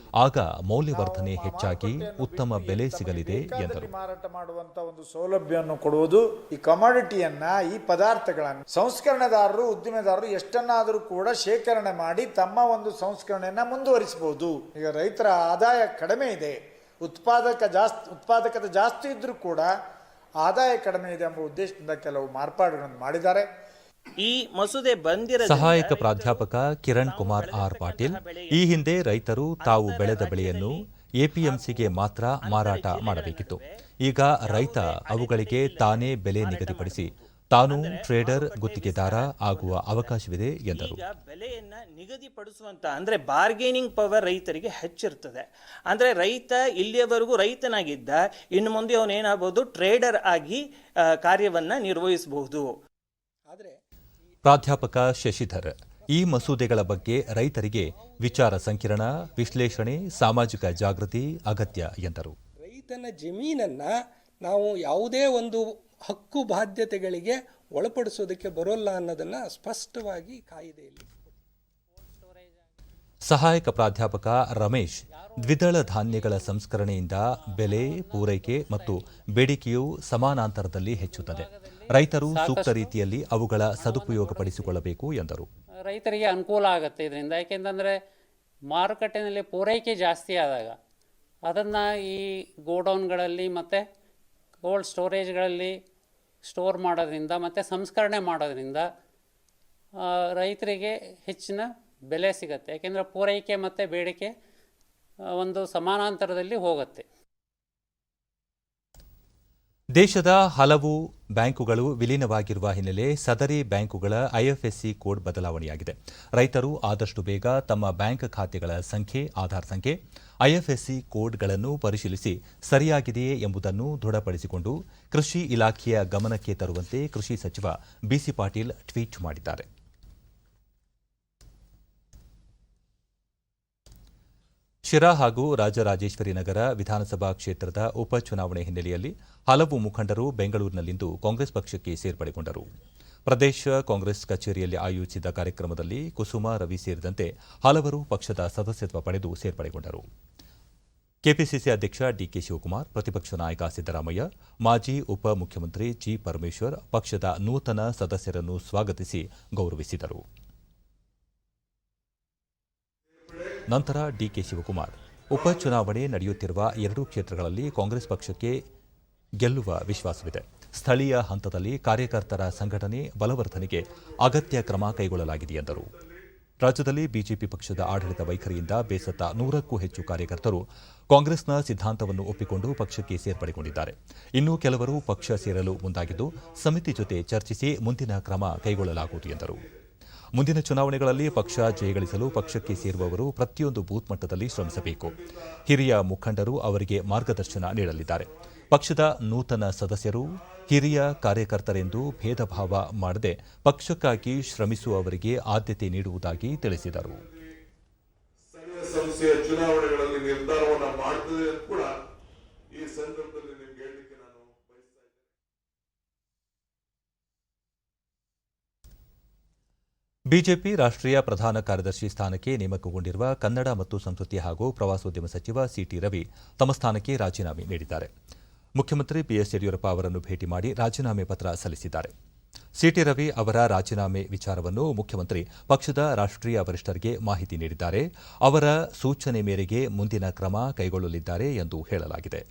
ಆಗ ಮೌಲ್ಯವರ್ಧನೆ ಹೆಚ್ಚಾಗಿ ಉತ್ತಮ ಬೆಲೆ ಸಿಗಲಿದೆ ಎಂದರು. ಮಾರಾಟ ಮಾಡುವಂತ ಒಂದು ಸೌಲಭ್ಯವನ್ನು ಕೊಡುವುದು, ಈ ಕಮಾಡಿಟಿಯನ್ನ, ಈ ಪದಾರ್ಥಗಳನ್ನು ಸಂಸ್ಕರಣೆದಾರರು, ಉದ್ದಿಮೆದಾರರು ಎಷ್ಟನ್ನಾದರೂ ಕೂಡ ಶೇಖರಣೆ ಮಾಡಿ ತಮ್ಮ ಒಂದು ಸಂಸ್ಕರಣೆಯನ್ನ ಮುಂದುವರಿಸಬಹುದು. ಈಗ ರೈತರ ಆದಾಯ ಕಡಿಮೆ ಇದೆ, ಉತ್ಪಾದಕತೆ ಜಾಸ್ತಿ ಇದ್ರೂ ಕೂಡ ಆದಾಯ ಕಡಿಮೆ ಇದೆ ಎಂಬ ಉದ್ದೇಶದಿಂದ ಕೆಲವು ಮಾರ್ಪಾಡುಗಳನ್ನು ಮಾಡಿದ್ದಾರೆ. ಈ ಮಸೂದೆ ಬಂದಿರೋ ಸಹಾಯಕ ಪ್ರಾಧ್ಯಾಪಕ ಕಿರಣ್ ಕುಮಾರ್ ಆರ್ ಪಾಟೀಲ್, ಈ ಹಿಂದೆ ರೈತರು ತಾವು ಬೆಳೆದ ಬೆಳೆಯನ್ನು ಎಪಿಎಂಸಿಗೆ ಮಾತ್ರ ಮಾರಾಟ ಮಾಡಬೇಕಿತ್ತು. ಈಗ ರೈತ ಅವುಗಳಿಗೆ ತಾನೇ ಬೆಲೆ ನಿಗದಿಪಡಿಸಿ ತಾನು ಟ್ರೇಡರ್, ಗುತ್ತಿಗೆದಾರ ಆಗುವ ಅವಕಾಶವಿದೆ ಎಂದರು. ಬೆಲೆಯನ್ನ ನಿಗದಿಪಡಿಸುವಂತ ಅಂದ್ರೆ ಬಾರ್ಗೇನಿಂಗ್ ಪವರ್ ರೈತರಿಗೆ ಹೆಚ್ಚಿರ್ತದೆ. ಅಂದ್ರೆ ರೈತ ಇಲ್ಲಿಯವರೆಗೂ ರೈತನಾಗಿದ್ದ, ಇನ್ನು ಮುಂದೆ ಅವನೇನಾಗಬಹುದು, ಟ್ರೇಡರ್ ಆಗಿ ಕಾರ್ಯವನ್ನ ನಿರ್ವಹಿಸಬಹುದು. ಪ್ರಾಧ್ಯಾಪಕ ಶಶಿಧರ್, ಈ ಮಸೂದೆಗಳ ಬಗ್ಗೆ ರೈತರಿಗೆ ವಿಚಾರ ಸಂಕಿರಣ, ವಿಶ್ಲೇಷಣೆ, ಸಾಮಾಜಿಕ ಜಾಗೃತಿ ಅಗತ್ಯ ಎಂದರು. ರೈತನ ಜಮೀನನ್ನ ನಾವು ಯಾವುದೇ ಒಂದು ಹಕ್ಕು ಬಾಧ್ಯತೆಗಳಿಗೆ ಒಳಪಡಿಸೋದಕ್ಕೆ ಬರೋಲ್ಲ ಅನ್ನೋದನ್ನ ಸ್ಪಷ್ಟವಾಗಿ ಕಾಯ್ದೆಯಲ್ಲಿ. ಸಹಾಯಕ ಪ್ರಾಧ್ಯಾಪಕ ರಮೇಶ್, ದ್ವಿದಳ ಧಾನ್ಯಗಳ ಸಂಸ್ಕರಣೆಯಿಂದ ಬೆಲೆ, ಪೂರೈಕೆ ಮತ್ತು ಬೇಡಿಕೆಯು ಸಮಾನಾಂತರದಲ್ಲಿ ಹೆಚ್ಚುತ್ತದೆ. ರೈತರು ಸೂಕ್ತ ರೀತಿಯಲ್ಲಿ ಅವುಗಳ ಸದುಪಯೋಗಪಡಿಸಿಕೊಳ್ಳಬೇಕು ಎಂದರು. ರೈತರಿಗೆ ಅನುಕೂಲ ಆಗುತ್ತೆ ಇದರಿಂದ. ಯಾಕೆಂತಂದರೆ ಮಾರುಕಟ್ಟೆಯಲ್ಲಿ ಪೂರೈಕೆ ಜಾಸ್ತಿ ಆದಾಗ ಅದನ್ನು ಈ ಗೋಡೌನ್ಗಳಲ್ಲಿ ಮತ್ತು ಕೋಲ್ಡ್ ಸ್ಟೋರೇಜ್ಗಳಲ್ಲಿ ಸ್ಟೋರ್ ಮಾಡೋದ್ರಿಂದ ಮತ್ತು ಸಂಸ್ಕರಣೆ ಮಾಡೋದ್ರಿಂದ ರೈತರಿಗೆ ಹೆಚ್ಚಿನ ಬೆಲೆ ಸಿಗುತ್ತೆ. ಯಾಕೆಂದರೆ ಪೂರೈಕೆ ಮತ್ತು ಬೇಡಿಕೆ ಒಂದು ಸಮಾನಾಂತರದಲ್ಲಿ ಹೋಗುತ್ತೆ. ದೇಶದ ಹಲವು ಬ್ಯಾಂಕುಗಳು ವಿಲೀನವಾಗಿರುವ ಹಿನ್ನೆಲೆ ಸದರಿ ಬ್ಯಾಂಕುಗಳ ಐಎಫ್ಎಸ್ಸಿ ಕೋಡ್ ಬದಲಾವಣೆಯಾಗಿದೆ. ರೈತರು ಆದಷ್ಟು ಬೇಗ ತಮ್ಮ ಬ್ಯಾಂಕ್ ಖಾತೆಗಳ ಸಂಖ್ಯೆ, ಆಧಾರ್ ಸಂಖ್ಯೆ, ಐಎಫ್ಎಸ್ಸಿ ಕೋಡ್ಗಳನ್ನು ಪರಿಶೀಲಿಸಿ ಸರಿಯಾಗಿದೆಯೇ ಎಂಬುದನ್ನು ದೃಢಪಡಿಸಿಕೊಂಡು ಕೃಷಿ ಇಲಾಖೆಯ ಗಮನಕ್ಕೆ ತರುವಂತೆ ಕೃಷಿ ಸಚಿವ ಬಿಸಿ ಪಾಟೀಲ್ ಟ್ವೀಟ್ ಮಾಡಿದ್ದಾರೆ. ಶಿರಾ ಹಾಗೂ ರಾಜರಾಜೇಶ್ವರಿ ನಗರ ವಿಧಾನಸಭಾ ಕ್ಷೇತ್ರದ ಉಪಚುನಾವಣೆ ಹಿನ್ನೆಲೆಯಲ್ಲಿ ಹಲವು ಮುಖಂಡರು ಬೆಂಗಳೂರಿನಲ್ಲಿಂದು ಕಾಂಗ್ರೆಸ್ ಪಕ್ಷಕ್ಕೆ ಸೇರ್ಪಡೆಗೊಂಡರು. ಪ್ರದೇಶ ಕಾಂಗ್ರೆಸ್ ಕಚೇರಿಯಲ್ಲಿ ಆಯೋಜಿಸಿದ ಕಾರ್ಯಕ್ರಮದಲ್ಲಿ ಕುಸುಮಾ ರವಿ ಸೇರಿದಂತೆ ಹಲವರು ಪಕ್ಷದ ಸದಸ್ಯತ್ವ ಪಡೆದು ಸೇರ್ಪಡೆಗೊಂಡರು. ಕೆಪಿಸಿಸಿ ಅಧ್ಯಕ್ಷ ಡಿಕೆ ಶಿವಕುಮಾರ್, ಪ್ರತಿಪಕ್ಷ ನಾಯಕ ಸಿದ್ದರಾಮಯ್ಯ, ಮಾಜಿ ಉಪಮುಖ್ಯಮಂತ್ರಿ ಜಿ ಪರಮೇಶ್ವರ್ ಪಕ್ಷದ ನೂತನ ಸದಸ್ಯರನ್ನು ಸ್ವಾಗತಿಸಿ ಗೌರವಿಸಿದರು. ನಂತರ ಡಿಕೆ ಶಿವಕುಮಾರ್, ಉಪಚುನಾವಣೆ ನಡೆಯುತ್ತಿರುವ ಎರಡೂ ಕ್ಷೇತ್ರಗಳಲ್ಲಿ ಕಾಂಗ್ರೆಸ್ ಪಕ್ಷಕ್ಕೆ ಗೆಲ್ಲುವ ವಿಶ್ವಾಸವಿದೆ. ಸ್ಥಳೀಯ ಹಂತದಲ್ಲಿ ಕಾರ್ಯಕರ್ತರ ಸಂಘಟನೆ ಬಲವರ್ಧನೆಗೆ ಅಗತ್ಯ ಕ್ರಮ ಕೈಗೊಳ್ಳಲಾಗಿದೆ ಎಂದರು. ರಾಜ್ಯದಲ್ಲಿ ಬಿಜೆಪಿ ಪಕ್ಷದ ಆಡಳಿತ ವೈಖರಿಯಿಂದ ಬೇಸತ್ತ 100ಕ್ಕೂ ಹೆಚ್ಚು ಕಾರ್ಯಕರ್ತರು ಕಾಂಗ್ರೆಸ್ನ ಸಿದ್ಧಾಂತವನ್ನು ಒಪ್ಪಿಕೊಂಡು ಪಕ್ಷಕ್ಕೆ ಸೇರ್ಪಡೆಗೊಂಡಿದ್ದಾರೆ. ಇನ್ನು ಕೆಲವರು ಪಕ್ಷ ಸೇರಲು ಮುಂದಾಗಿದ್ದು, ಸಮಿತಿ ಜೊತೆ ಚರ್ಚಿಸಿ ಮುಂದಿನ ಕ್ರಮ ಕೈಗೊಳ್ಳಲಾಗುವುದು ಎಂದರು. ಮುಂದಿನ ಚುನಾವಣೆಗಳಲ್ಲಿ ಪಕ್ಷ ಜಯಗಳಿಸಲು ಪಕ್ಷಕ್ಕೆ ಸೇರುವವರು ಪ್ರತಿಯೊಂದು ಬೂತ್ ಮಟ್ಟದಲ್ಲಿ ಶ್ರಮಿಸಬೇಕು. ಹಿರಿಯ ಮುಖಂಡರು ಅವರಿಗೆ ಮಾರ್ಗದರ್ಶನ ನೀಡಲಿದ್ದಾರೆ. ಪಕ್ಷದ ನೂತನ ಸದಸ್ಯರು ಹಿರಿಯ ಕಾರ್ಯಕರ್ತರೆಂದು ಭೇದ ಭಾವ ಮಾಡದೆ ಪಕ್ಷಕ್ಕಾಗಿ ಶ್ರಮಿಸುವವರಿಗೆ ಆದ್ಯತೆ ನೀಡುವುದಾಗಿ ತಿಳಿಸಿದರು. ಸ್ಥಳೀಯ ಸಂಸ್ಥೆಯ ಚುನಾವಣೆಗಳಲ್ಲಿ ನಿರ್ಧಾರವನ್ನು ಮಾಡುತ್ತದೆ ಕೂಡ ಈ ಸಂದರ್ಭದಲ್ಲಿ ನಿಮಗೆ ಹೇಳಲಿಕ್ಕೆ ನಾನು ಬಯಸ್ತಾ ಇದ್ದೇನೆ. ಬಿಜೆಪಿ ರಾಷ್ಟ್ರೀಯ ಪ್ರಧಾನ ಕಾರ್ಯದರ್ಶಿ ಸ್ಥಾನಕ್ಕೆ ನೇಮಕಗೊಂಡಿರುವ ಕನ್ನಡ ಮತ್ತು ಸಂಸ್ಕೃತಿ ಹಾಗೂ ಪ್ರವಾಸೋದ್ಯಮ ಸಚಿವ ಸಿಟಿ ರವಿ ತಮ್ಮ ಸ್ಥಾನಕ್ಕೆ ರಾಜೀನಾಮೆ ನೀಡಿದ್ದಾರೆ. ಮುಖ್ಯಮಂತ್ರಿ ಬಿಎಸ್ ಯಡಿಯೂರಪ್ಪ ಅವರನ್ನು ಭೇಟಿ ಮಾಡಿ ರಾಜೀನಾಮೆ ಪತ್ರ ಸಲ್ಲಿಸಿದ್ದಾರೆ. ಸಿಟಿ ರವಿ ಅವರ ರಾಜೀನಾಮೆ ವಿಚಾರವನ್ನು ಮುಖ್ಯಮಂತ್ರಿ ಪಕ್ಷದ ರಾಷ್ಟ್ರೀಯ ವರಿಷ್ಠರಿಗೆ ಮಾಹಿತಿ ನೀಡಿದ್ದಾರೆ. ಅವರ ಸೂಚನೆ ಮೇರೆಗೆ ಮುಂದಿನ ಕ್ರಮ ಕೈಗೊಳ್ಳಲಿದ್ದಾರೆ ಎಂದು ಹೇಳಲಾಗಿದೆ.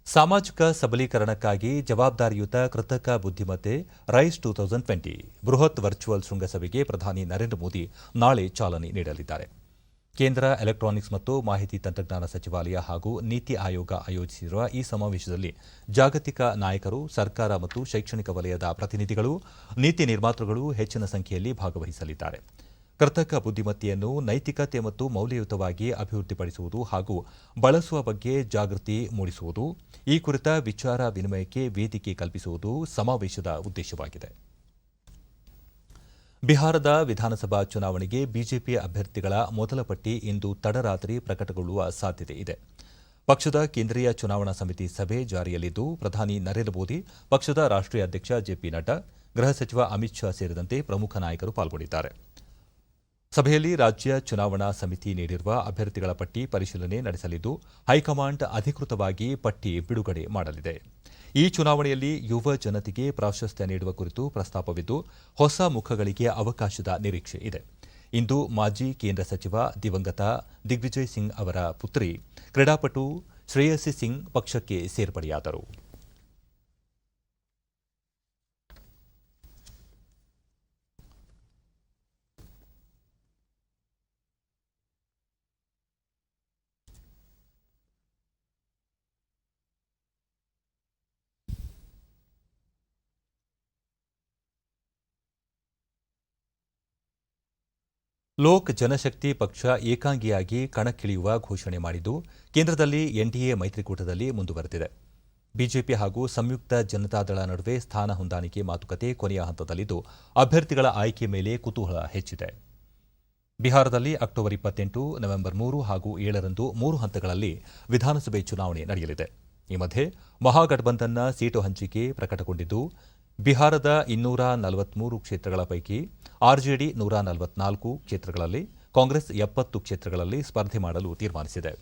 ಸಾಮಾಜಿಕ ಸಬಲೀಕರಣಕ್ಕಾಗಿ ಜವಾಬ್ದಾರಿಯುತ ಕೃತಕ ಬುದ್ಧಿಮತ್ತೆ ರೈಸ್ 2020 ಬೃಹತ್ ವರ್ಚುವಲ್ ಶೃಂಗಸಭೆಗೆ ಪ್ರಧಾನಿ ನರೇಂದ್ರ ಮೋದಿ ನಾಳೆ ಚಾಲನೆ ನೀಡಲಿದ್ದಾರೆ. ಕೇಂದ್ರ ಎಲೆಕ್ಟ್ರಾನಿಕ್ಸ್ ಮತ್ತು ಮಾಹಿತಿ ತಂತ್ರಜ್ಞಾನ ಸಚಿವಾಲಯ ಹಾಗೂ ನೀತಿ ಆಯೋಗ ಆಯೋಜಿಸಿರುವ ಈ ಸಮಾವೇಶದಲ್ಲಿ ಜಾಗತಿಕ ನಾಯಕರು, ಸರ್ಕಾರ ಮತ್ತು ಶೈಕ್ಷಣಿಕ ವಲಯದ ಪ್ರತಿನಿಧಿಗಳು, ನೀತಿ ನಿರ್ಮಾತೃಗಳು ಹೆಚ್ಚಿನ ಸಂಖ್ಯೆಯಲ್ಲಿ ಭಾಗವಹಿಸಲಿದ್ದಾರೆ. ಕೃತಕ ಬುದ್ಧಿಮತ್ತೆಯನ್ನು ನೈತಿಕತೆ ಮತ್ತು ಮೌಲ್ಯಯುತವಾಗಿ ಅಭಿವೃದ್ಧಿಪಡಿಸುವುದು ಹಾಗೂ ಬಳಸುವ ಬಗ್ಗೆ ಜಾಗೃತಿ ಮೂಡಿಸುವುದು, ಈ ಕುರಿತ ವಿಚಾರ ವಿನಿಮಯಕ್ಕೆ ವೇದಿಕೆ ಕಲ್ಪಿಸುವುದು ಸಮಾವೇಶದ ಉದ್ದೇಶವಾಗಿದೆ. ಬಿಹಾರದ ವಿಧಾನಸಭಾ ಚುನಾವಣೆಗೆ ಬಿಜೆಪಿ ಅಭ್ಯರ್ಥಿಗಳ ಮೊದಲ ಪಟ್ಟಿ ಇಂದು ತಡರಾತ್ರಿ ಪ್ರಕಟಗೊಳ್ಳುವ ಸಾಧ್ಯತೆ ಇದೆ. ಪಕ್ಷದ ಕೇಂದ್ರೀಯ ಚುನಾವಣಾ ಸಮಿತಿ ಸಭೆ ಜಾರಿಯಲ್ಲಿದ್ದು, ಪ್ರಧಾನಿ ನರೇಂದ್ರ ಮೋದಿ, ಪಕ್ಷದ ರಾಷ್ಟ್ರೀಯ ಅಧ್ಯಕ್ಷ ಜೆಪಿ ನಡ್ಡಾ, ಗೃಹ ಸಚಿವ ಅಮಿತ್ ಶಾ ಸೇರಿದಂತೆ ಪ್ರಮುಖ ನಾಯಕರು ಪಾಲ್ಗೊಂಡಿದ್ದಾರೆ. ಸಭೆಯಲ್ಲಿ ರಾಜ್ಯ ಚುನಾವಣಾ ಸಮಿತಿ ನೀಡಿರುವ ಅಭ್ಯರ್ಥಿಗಳ ಪಟ್ಟಿ ಪರಿಶೀಲನೆ ನಡೆಸಲಿದ್ದು, ಹೈಕಮಾಂಡ್ ಅಧಿಕೃತವಾಗಿ ಪಟ್ಟಿ ಬಿಡುಗಡೆ ಮಾಡಲಿದೆ. ಈ ಚುನಾವಣೆಯಲ್ಲಿ ಯುವ ಜನತೆಗೆ ಪ್ರಾಶಸ್ತ್ಯ ನೀಡುವ ಕುರಿತು ಪ್ರಸ್ತಾಪವಿದ್ದು, ಹೊಸ ಮುಖಗಳಿಗೆ ಅವಕಾಶದ ನಿರೀಕ್ಷೆ ಇದೆ. ಇಂದು ಮಾಜಿ ಕೇಂದ್ರ ಸಚಿವ ದಿವಂಗತ ದಿಗ್ವಿಜಯ್ ಸಿಂಗ್ ಅವರ ಪುತ್ರಿ, ಕ್ರೀಡಾಪಟು ಶ್ರೇಯಸಿ ಸಿಂಗ್ ಪಕ್ಷಕ್ಕೆ ಸೇರ್ಪಡೆಯಾದರು. ಲೋಕ್ ಜನಶಕ್ತಿ ಪಕ್ಷ ಏಕಾಂಗಿಯಾಗಿ ಕಣಕ್ಕಿಳಿಯುವ ಘೋಷಣೆ ಮಾಡಿದ್ದು, ಕೇಂದ್ರದಲ್ಲಿ ಎನ್ಡಿಎ ಮೈತ್ರಿಕೂಟದಲ್ಲಿ ಮುಂದುವರೆದಿದೆ. ಬಿಜೆಪಿ ಹಾಗೂ ಸಂಯುಕ್ತ ಜನತಾದಳ ನಡುವೆ ಸ್ಥಾನ ಹೊಂದಾಣಿಕೆ ಮಾತುಕತೆ ಕೊನೆಯ ಹಂತದಲ್ಲಿದ್ದು, ಅಭ್ಯರ್ಥಿಗಳ ಆಯ್ಕೆ ಮೇಲೆ ಕುತೂಹಲ ಹೆಚ್ಚಿದೆ. ಬಿಹಾರದಲ್ಲಿ ಅಕ್ಟೋಬರ್ 28, ನವೆಂಬರ್ 3 ಹಾಗೂ 7ರಂದು 3 ಹಂತಗಳಲ್ಲಿ ವಿಧಾನಸಭೆ ಚುನಾವಣೆ ನಡೆಯಲಿದೆ. ಈ ಮಧ್ಯೆ ಮಹಾಗಠಬಂಧನ್ನ ಸೀಟು ಹಂಚಿಕೆ ಪ್ರಕಟಗೊಂಡಿದ್ದು, ಬಿಹಾರದ 243 ಕ್ಷೇತ್ರಗಳ ಪೈಕಿ ಆರ್ಜೆಡಿ 144 ಕ್ಷೇತ್ರಗಳಲ್ಲಿ, ಕಾಂಗ್ರೆಸ್ 70 ಕ್ಷೇತ್ರಗಳಲ್ಲಿ ಸ್ಪರ್ಧೆ ಮಾಡಲು ತೀರ್ಮಾನಿಸಿದೆ.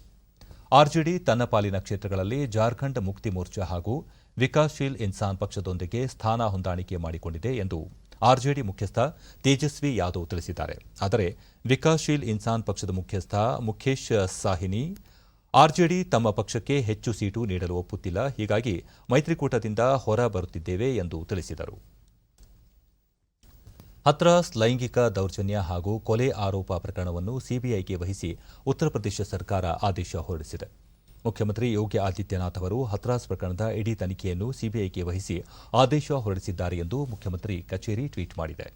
ಆರ್ಜೆಡಿ ತನ್ನ ಪಾಲಿನ ಕ್ಷೇತ್ರಗಳಲ್ಲಿ ಜಾರ್ಖಂಡ್ ಮುಕ್ತಿ ಮೋರ್ಚಾ ಹಾಗೂ ವಿಕಾಸ್ಶೀಲ್ ಇನ್ಸಾನ್ ಪಕ್ಷದೊಂದಿಗೆ ಸ್ಥಾನ ಹೊಂದಾಣಿಕೆ ಮಾಡಿಕೊಂಡಿದೆ ಎಂದು ಆರ್ಜೆಡಿ ಮುಖ್ಯಸ್ಥ ತೇಜಸ್ವಿ ಯಾದವ್ ತಿಳಿಸಿದ್ದಾರೆ. ಆದರೆ ವಿಕಾಸ್ಶೀಲ್ ಇನ್ಸಾನ್ ಪಕ್ಷದ ಮುಖ್ಯಸ್ಥ ಮುಖೇಶ್ ಸಾಹಿನಿ ಆರ್ಜೆಡಿ ತಮ್ಮ ಪಕ್ಷಕ್ಕೆ ಹೆಚ್ಚು ಸೀಟು ನೀಡಲು ಒಪ್ಪುತ್ತಿಲ್ಲ, ಹೀಗಾಗಿ ಮೈತ್ರಿಕೂಟದಿಂದ ಹೊರ ಬರುತ್ತಿದ್ದೇವೆ ಎಂದು ತಿಳಿಸಿದರು. ಹಥ್ರಾಸ್ ಲೈಂಗಿಕ ದೌರ್ಜನ್ಯ ಹಾಗೂ ಕೊಲೆ ಆರೋಪ ಪ್ರಕರಣವನ್ನು ಸಿಬಿಐಗೆ ವಹಿಸಿ ಉತ್ತರ ಪ್ರದೇಶ ಸರ್ಕಾರ ಆದೇಶ ಹೊರಡಿಸಿದೆ. ಮುಖ್ಯಮಂತ್ರಿ ಯೋಗಿ ಆದಿತ್ಯನಾಥ್ ಅವರು ಹಥ್ರಾಸ್ ಪ್ರಕರಣದ ಇಡೀ ತನಿಖೆಯನ್ನು ಸಿಬಿಐಗೆ ವಹಿಸಿ ಆದೇಶ ಹೊರಡಿಸಿದ್ದಾರೆ ಎಂದು ಮುಖ್ಯಮಂತ್ರಿ ಕಚೇರಿ ಟ್ವೀಟ್ ಮಾಡಿದೆ.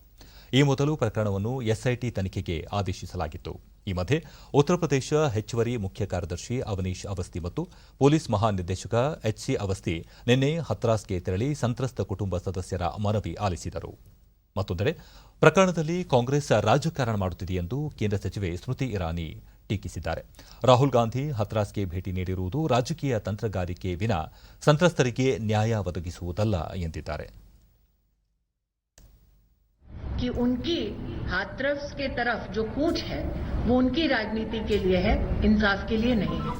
ಈ ಮೊದಲು ಪ್ರಕರಣವನ್ನು ಎಸ್ಐಟಿ ತನಿಖೆಗೆ ಆದೇಶಿಸಲಾಗಿತ್ತು. ಈ ಮಧ್ಯೆ ಉತ್ತರ ಪ್ರದೇಶ ಹೆಚ್ಚುವರಿ ಮುಖ್ಯ ಕಾರ್ಯದರ್ಶಿ ಅವನೀಶ್ ಅವಸ್ತಿ ಮತ್ತು ಪೊಲೀಸ್ ಮಹಾನಿರ್ದೇಶಕ ಎಚ್ಸಿ ಅವಸ್ತಿ ನಿನ್ನೆ ಹಥ್ರಾಸ್ಗೆ ತೆರಳಿ ಸಂತ್ರಸ್ತ ಕುಟುಂಬ ಸದಸ್ಯರ ಮನವಿ ಆಲಿಸಿದರು. ಮತ್ತೊಂದೆಡೆ ಪ್ರಕರಣದಲ್ಲಿ ಕಾಂಗ್ರೆಸ್ ರಾಜಕಾರಣ ಮಾಡುತ್ತಿದೆ ಎಂದು ಕೇಂದ್ರ ಸಚಿವೆ ಸ್ಮೃತಿ ಇರಾನಿ ಟೀಕಿಸಿದ್ದಾರೆ. ರಾಹುಲ್ ಗಾಂಧಿ ಹಥ್ರಾಸ್ಗೆ ಭೇಟಿ ನೀಡಿರುವುದು ರಾಜಕೀಯ ತಂತ್ರಗಾರಿಕೆ ವಿನಾ ಸಂತ್ರಸ್ತರಿಗೆ ನ್ಯಾಯ ಒದಗಿಸುವುದಲ್ಲ ಎಂದಿದ್ದಾರೆ. कि उनकी हाथरस के तरफ जो कूच है वो उनकी राजनीति के लिए है, इंसाफ के लिए नहीं है.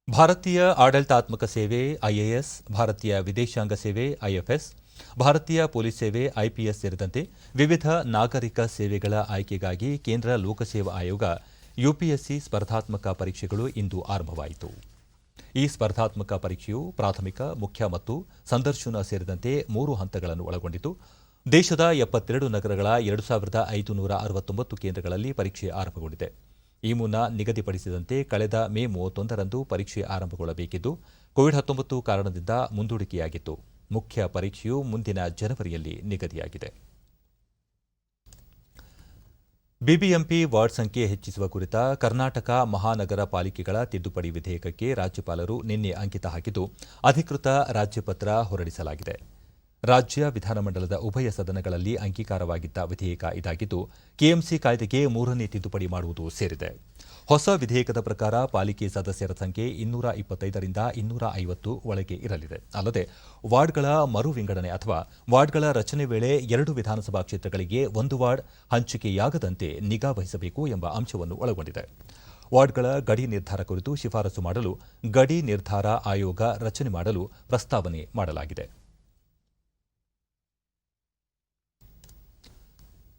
ಭಾರತೀಯ ಆಡಳಿತಾತ್ಮಕ ಸೇವೆ ಐಎಎಸ್, ಭಾರತೀಯ ವಿದೇಶಾಂಗ ಸೇವೆ ಐಎಫ್ಎಸ್, ಭಾರತೀಯ ಪೊಲೀಸ್ ಸೇವೆ ಐಪಿಎಸ್ ಸೇರಿದಂತೆ ವಿವಿಧ ನಾಗರಿಕ ಸೇವೆಗಳ ಆಯ್ಕೆಗಾಗಿ ಕೇಂದ್ರ ಲೋಕಸೇವಾ ಆಯೋಗ ಯುಪಿಎಸ್ಸಿ ಸ್ಪರ್ಧಾತ್ಮಕ ಪರೀಕ್ಷೆಗಳು ಇಂದು ಆರಂಭವಾಯಿತು. ಈ ಸ್ಪರ್ಧಾತ್ಮಕ ಪರೀಕ್ಷೆಯು ಪ್ರಾಥಮಿಕ, ಮುಖ್ಯ ಮತ್ತು ಸಂದರ್ಶನ ಸೇರಿದಂತೆ 3 ಹಂತಗಳನ್ನು ಒಳಗೊಂಡಿದ್ದು, ದೇಶದ 72 ನಗರಗಳ 2569 ಕೇಂದ್ರಗಳಲ್ಲಿ ಪರೀಕ್ಷೆ ಆರಂಭಗೊಂಡಿದೆ. ಈ ಮುನ್ನ ನಿಗದಿಪಡಿಸಿದಂತೆ ಕಳೆದ ಮೇ 31ರಂದು ಪರೀಕ್ಷೆ ಆರಂಭಗೊಳ್ಳಬೇಕಿದ್ದು, ಕೋವಿಡ್-19 ಕಾರಣದಿಂದ ಮುಂದೂಡಿಕೆಯಾಗಿತ್ತು. ಮುಖ್ಯ ಪರೀಕ್ಷೆಯು ಮುಂದಿನ ಜನವರಿಯಲ್ಲಿ ನಿಗದಿಯಾಗಿದೆ. ಬಿಬಿಎಂಪಿ ವಾರ್ಡ್ ಸಂಖ್ಯೆ ಹೆಚ್ಚಿಸುವ ಕುರಿತ ಕರ್ನಾಟಕ ಮಹಾನಗರ ಪಾಲಿಕೆಗಳ ತಿದ್ದುಪಡಿ ವಿಧೇಯಕಕ್ಕೆ ರಾಜ್ಯಪಾಲರು ನಿನ್ನೆ ಅಂಕಿತ ಹಾಕಿದ್ದು, ಅಧಿಕೃತ ರಾಜ್ಯಪತ್ರ ಹೊರಡಿಸಲಾಗಿದೆ. ರಾಜ್ಯ ವಿಧಾನಮಂಡಲದ ಉಭಯ ಸದನಗಳಲ್ಲಿ ಅಂಗೀಕಾರವಾಗಿದ್ದ ವಿಧೇಯಕ ಇದಾಗಿದ್ದು, ಕೆಎಂಸಿ ಕಾಯ್ದೆಗೆ 3ನೇ ತಿದ್ದುಪಡಿ ಮಾಡುವುದು ಸೇರಿದೆ. ಹೊಸ ವಿಧೇಯಕದ ಪ್ರಕಾರ ಪಾಲಿಕೆ ಸದಸ್ಯರ ಸಂಖ್ಯೆ 225ರಿಂದ 250 ಒಳಗೆ ಇರಲಿದೆ. ಅಲ್ಲದೆ ವಾರ್ಡ್ಗಳ ಮರು ವಿಂಗಡಣೆ ಅಥವಾ ವಾರ್ಡ್ಗಳ ರಚನೆ ವೇಳೆ 2 ವಿಧಾನಸಭಾ ಕ್ಷೇತ್ರಗಳಿಗೆ 1 ವಾರ್ಡ್ ಹಂಚಿಕೆಯಾಗದಂತೆ ನಿಗಾ ವಹಿಸಬೇಕು ಎಂಬ ಅಂಶವನ್ನು ಒಳಗೊಂಡಿದೆ. ವಾರ್ಡ್ಗಳ ಗಡಿ ನಿರ್ಧಾರ ಕುರಿತು ಶಿಫಾರಸು ಮಾಡಲು ಗಡಿ ನಿರ್ಧಾರ ಆಯೋಗ ರಚನೆ ಮಾಡಲು ಪ್ರಸ್ತಾವನೆ ಮಾಡಲಾಗಿದೆ.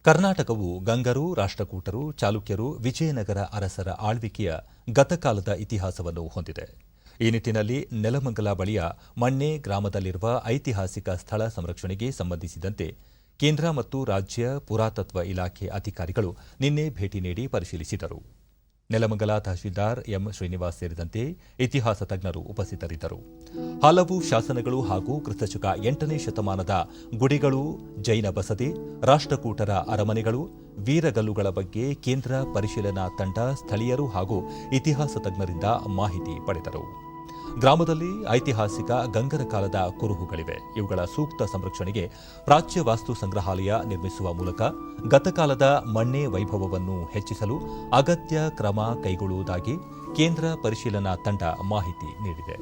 ಕರ್ನಾಟಕವು ಗಂಗರು, ರಾಷ್ಟ್ರಕೂಟರು, ಚಾಲುಕ್ಯರು, ವಿಜಯನಗರ ಅರಸರ ಆಳ್ವಿಕೆಯ ಗತಕಾಲದ ಇತಿಹಾಸವನ್ನು ಹೊಂದಿದೆ. ಈ ನಿಟ್ಟಿನಲ್ಲಿ ನೆಲಮಂಗಲ ಬಳಿಯ ಮಣ್ಣೆ ಗ್ರಾಮದಲ್ಲಿರುವ ಐತಿಹಾಸಿಕ ಸ್ಥಳ ಸಂರಕ್ಷಣೆಗೆ ಸಂಬಂಧಿಸಿದಂತೆ ಕೇಂದ್ರ ಮತ್ತು ರಾಜ್ಯ ಪುರಾತತ್ವ ಇಲಾಖೆ ಅಧಿಕಾರಿಗಳು ನಿನ್ನೆ ಭೇಟಿ ನೀಡಿ ಪರಿಶೀಲಿಸಿದರು. ನೆಲಮಂಗಲ ತಹಶೀಲ್ದಾರ್ ಎಂ ಶ್ರೀನಿವಾಸ್ ಸೇರಿದಂತೆ ಇತಿಹಾಸ ತಜ್ಞರು ಉಪಸ್ಥಿತರಿದ್ದರು. ಹಲವು ಶಾಸನಗಳು ಹಾಗೂ ಕ್ರಿಸ್ತಶಕ 8ನೇ ಶತಮಾನದ ಗುಡಿಗಳು, ಜೈನ ಬಸದಿ, ರಾಷ್ಟ್ರಕೂಟರ ಅರಮನೆಗಳು, ವೀರಗಲ್ಲುಗಳ ಬಗ್ಗೆ ಕೇಂದ್ರ ಪರಿಶೀಲನಾ ತಂಡ ಸ್ಥಳೀಯರು ಹಾಗೂ ಇತಿಹಾಸ ತಜ್ಞರಿಂದ ಮಾಹಿತಿ ಪಡೆದರು. ಗ್ರಾಮದಲ್ಲಿ ಐತಿಹಾಸಿಕ ಗಂಗರ ಕಾಲದ ಕುರುಹುಗಳಿವೆ. ಇವುಗಳ ಸೂಕ್ತ ಸಂರಕ್ಷಣೆಗೆ ಪ್ರಾಚ್ಯ ವಾಸ್ತು ಸಂಗ್ರಹಾಲಯ ನಿರ್ಮಿಸುವ ಮೂಲಕ ಗತಕಾಲದ ಮಣ್ಣೆ ವೈಭವವನ್ನು ಹೆಚ್ಚಿಸಲು ಅಗತ್ಯ ಕ್ರಮ ಕೈಗೊಳ್ಳುವುದಾಗಿ ಕೇಂದ್ರ ಪರಿಶೀಲನಾ ತಂಡ ಮಾಹಿತಿ ನೀಡಿದೆ.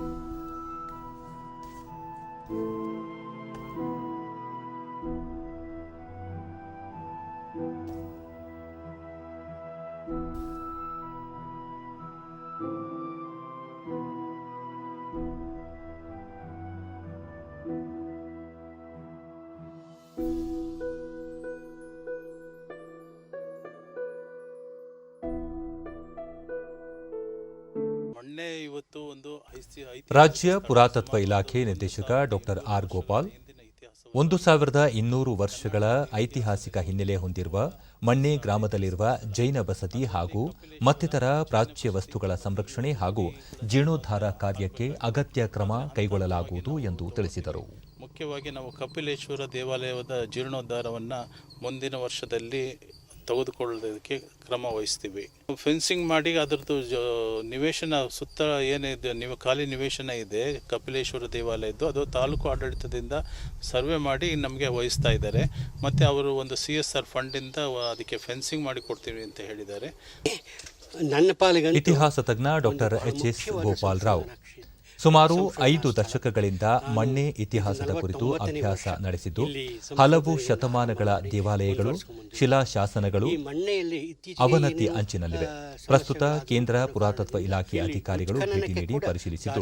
ರಾಜ್ಯ ಪುರಾತತ್ವ ಇಲಾಖೆ ನಿರ್ದೇಶಕ ಡಾಕ್ಟರ್ ಆರ್ ಗೋಪಾಲ್ 1200 ವರ್ಷಗಳ ಐತಿಹಾಸಿಕ ಹಿನ್ನೆಲೆ ಹೊಂದಿರುವ ಮಣ್ಣೆ ಗ್ರಾಮದಲ್ಲಿರುವ ಜೈನ ಬಸದಿ ಹಾಗೂ ಮತ್ತಿತರ ಪ್ರಾಚ್ಯ ವಸ್ತುಗಳ ಸಂರಕ್ಷಣೆ ಹಾಗೂ ಜೀರ್ಣೋದ್ಧಾರ ಕಾರ್ಯಕ್ಕೆ ಅಗತ್ಯ ಕ್ರಮ ಕೈಗೊಳ್ಳಲಾಗುವುದು ಎಂದು ತಿಳಿಸಿದರು. ಮುಖ್ಯವಾಗಿ ನಾವು ಕಪಿಲೇಶ್ವರ ದೇವಾಲಯದ ಜೀರ್ಣೋದ್ಧಾರವನ್ನು ಮುಂದಿನ ವರ್ಷದಲ್ಲಿ ತೆಗೆದುಕೊಳ್ಳೋದಕ್ಕೆ ಕ್ರಮ ವಹಿಸ್ತೀವಿ. ಫೆನ್ಸಿಂಗ್ ಮಾಡಿ ಅದರದ್ದು ನಿವೇಶನ ಸುತ್ತ ಏನಿದೆ ಖಾಲಿ ನಿವೇಶನ ಇದೆ ಕಪಿಲೇಶ್ವರ ದೇವಾಲಯದ್ದು, ಅದು ತಾಲೂಕು ಆಡಳಿತದಿಂದ ಸರ್ವೆ ಮಾಡಿ ನಮಗೆ ವಹಿಸ್ತಾ ಇದ್ದಾರೆ. ಮತ್ತು ಅವರು ಒಂದು CSR ಫಂಡಿಂದ ಅದಕ್ಕೆ ಫೆನ್ಸಿಂಗ್ ಮಾಡಿ ಕೊಡ್ತೀವಿ ಅಂತ ಹೇಳಿದ್ದಾರೆ. ಇತಿಹಾಸ ತಜ್ಞ ಡಾಕ್ಟರ್ ಎಚ್.ಎಸ್. ಗೋಪಾಲ್ ರಾವ್ ಸುಮಾರು 5 ದಶಕಗಳಿಂದ ಮಣ್ಣೆ ಇತಿಹಾಸದ ಕುರಿತು ಅಭ್ಯಾಸ ನಡೆಸಿದ್ದು ಹಲವು ಶತಮಾನಗಳ ದೇವಾಲಯಗಳು ಶಿಲಾಶಾಸನಗಳು ಅವನತಿ ಅಂಚಿನಲ್ಲಿವೆ. ಪ್ರಸ್ತುತ ಕೇಂದ್ರ ಪುರಾತತ್ವ ಇಲಾಖೆ ಅಧಿಕಾರಿಗಳು ಭೇಟಿ ನೀಡಿ ಪರಿಶೀಲಿಸಿದ್ದು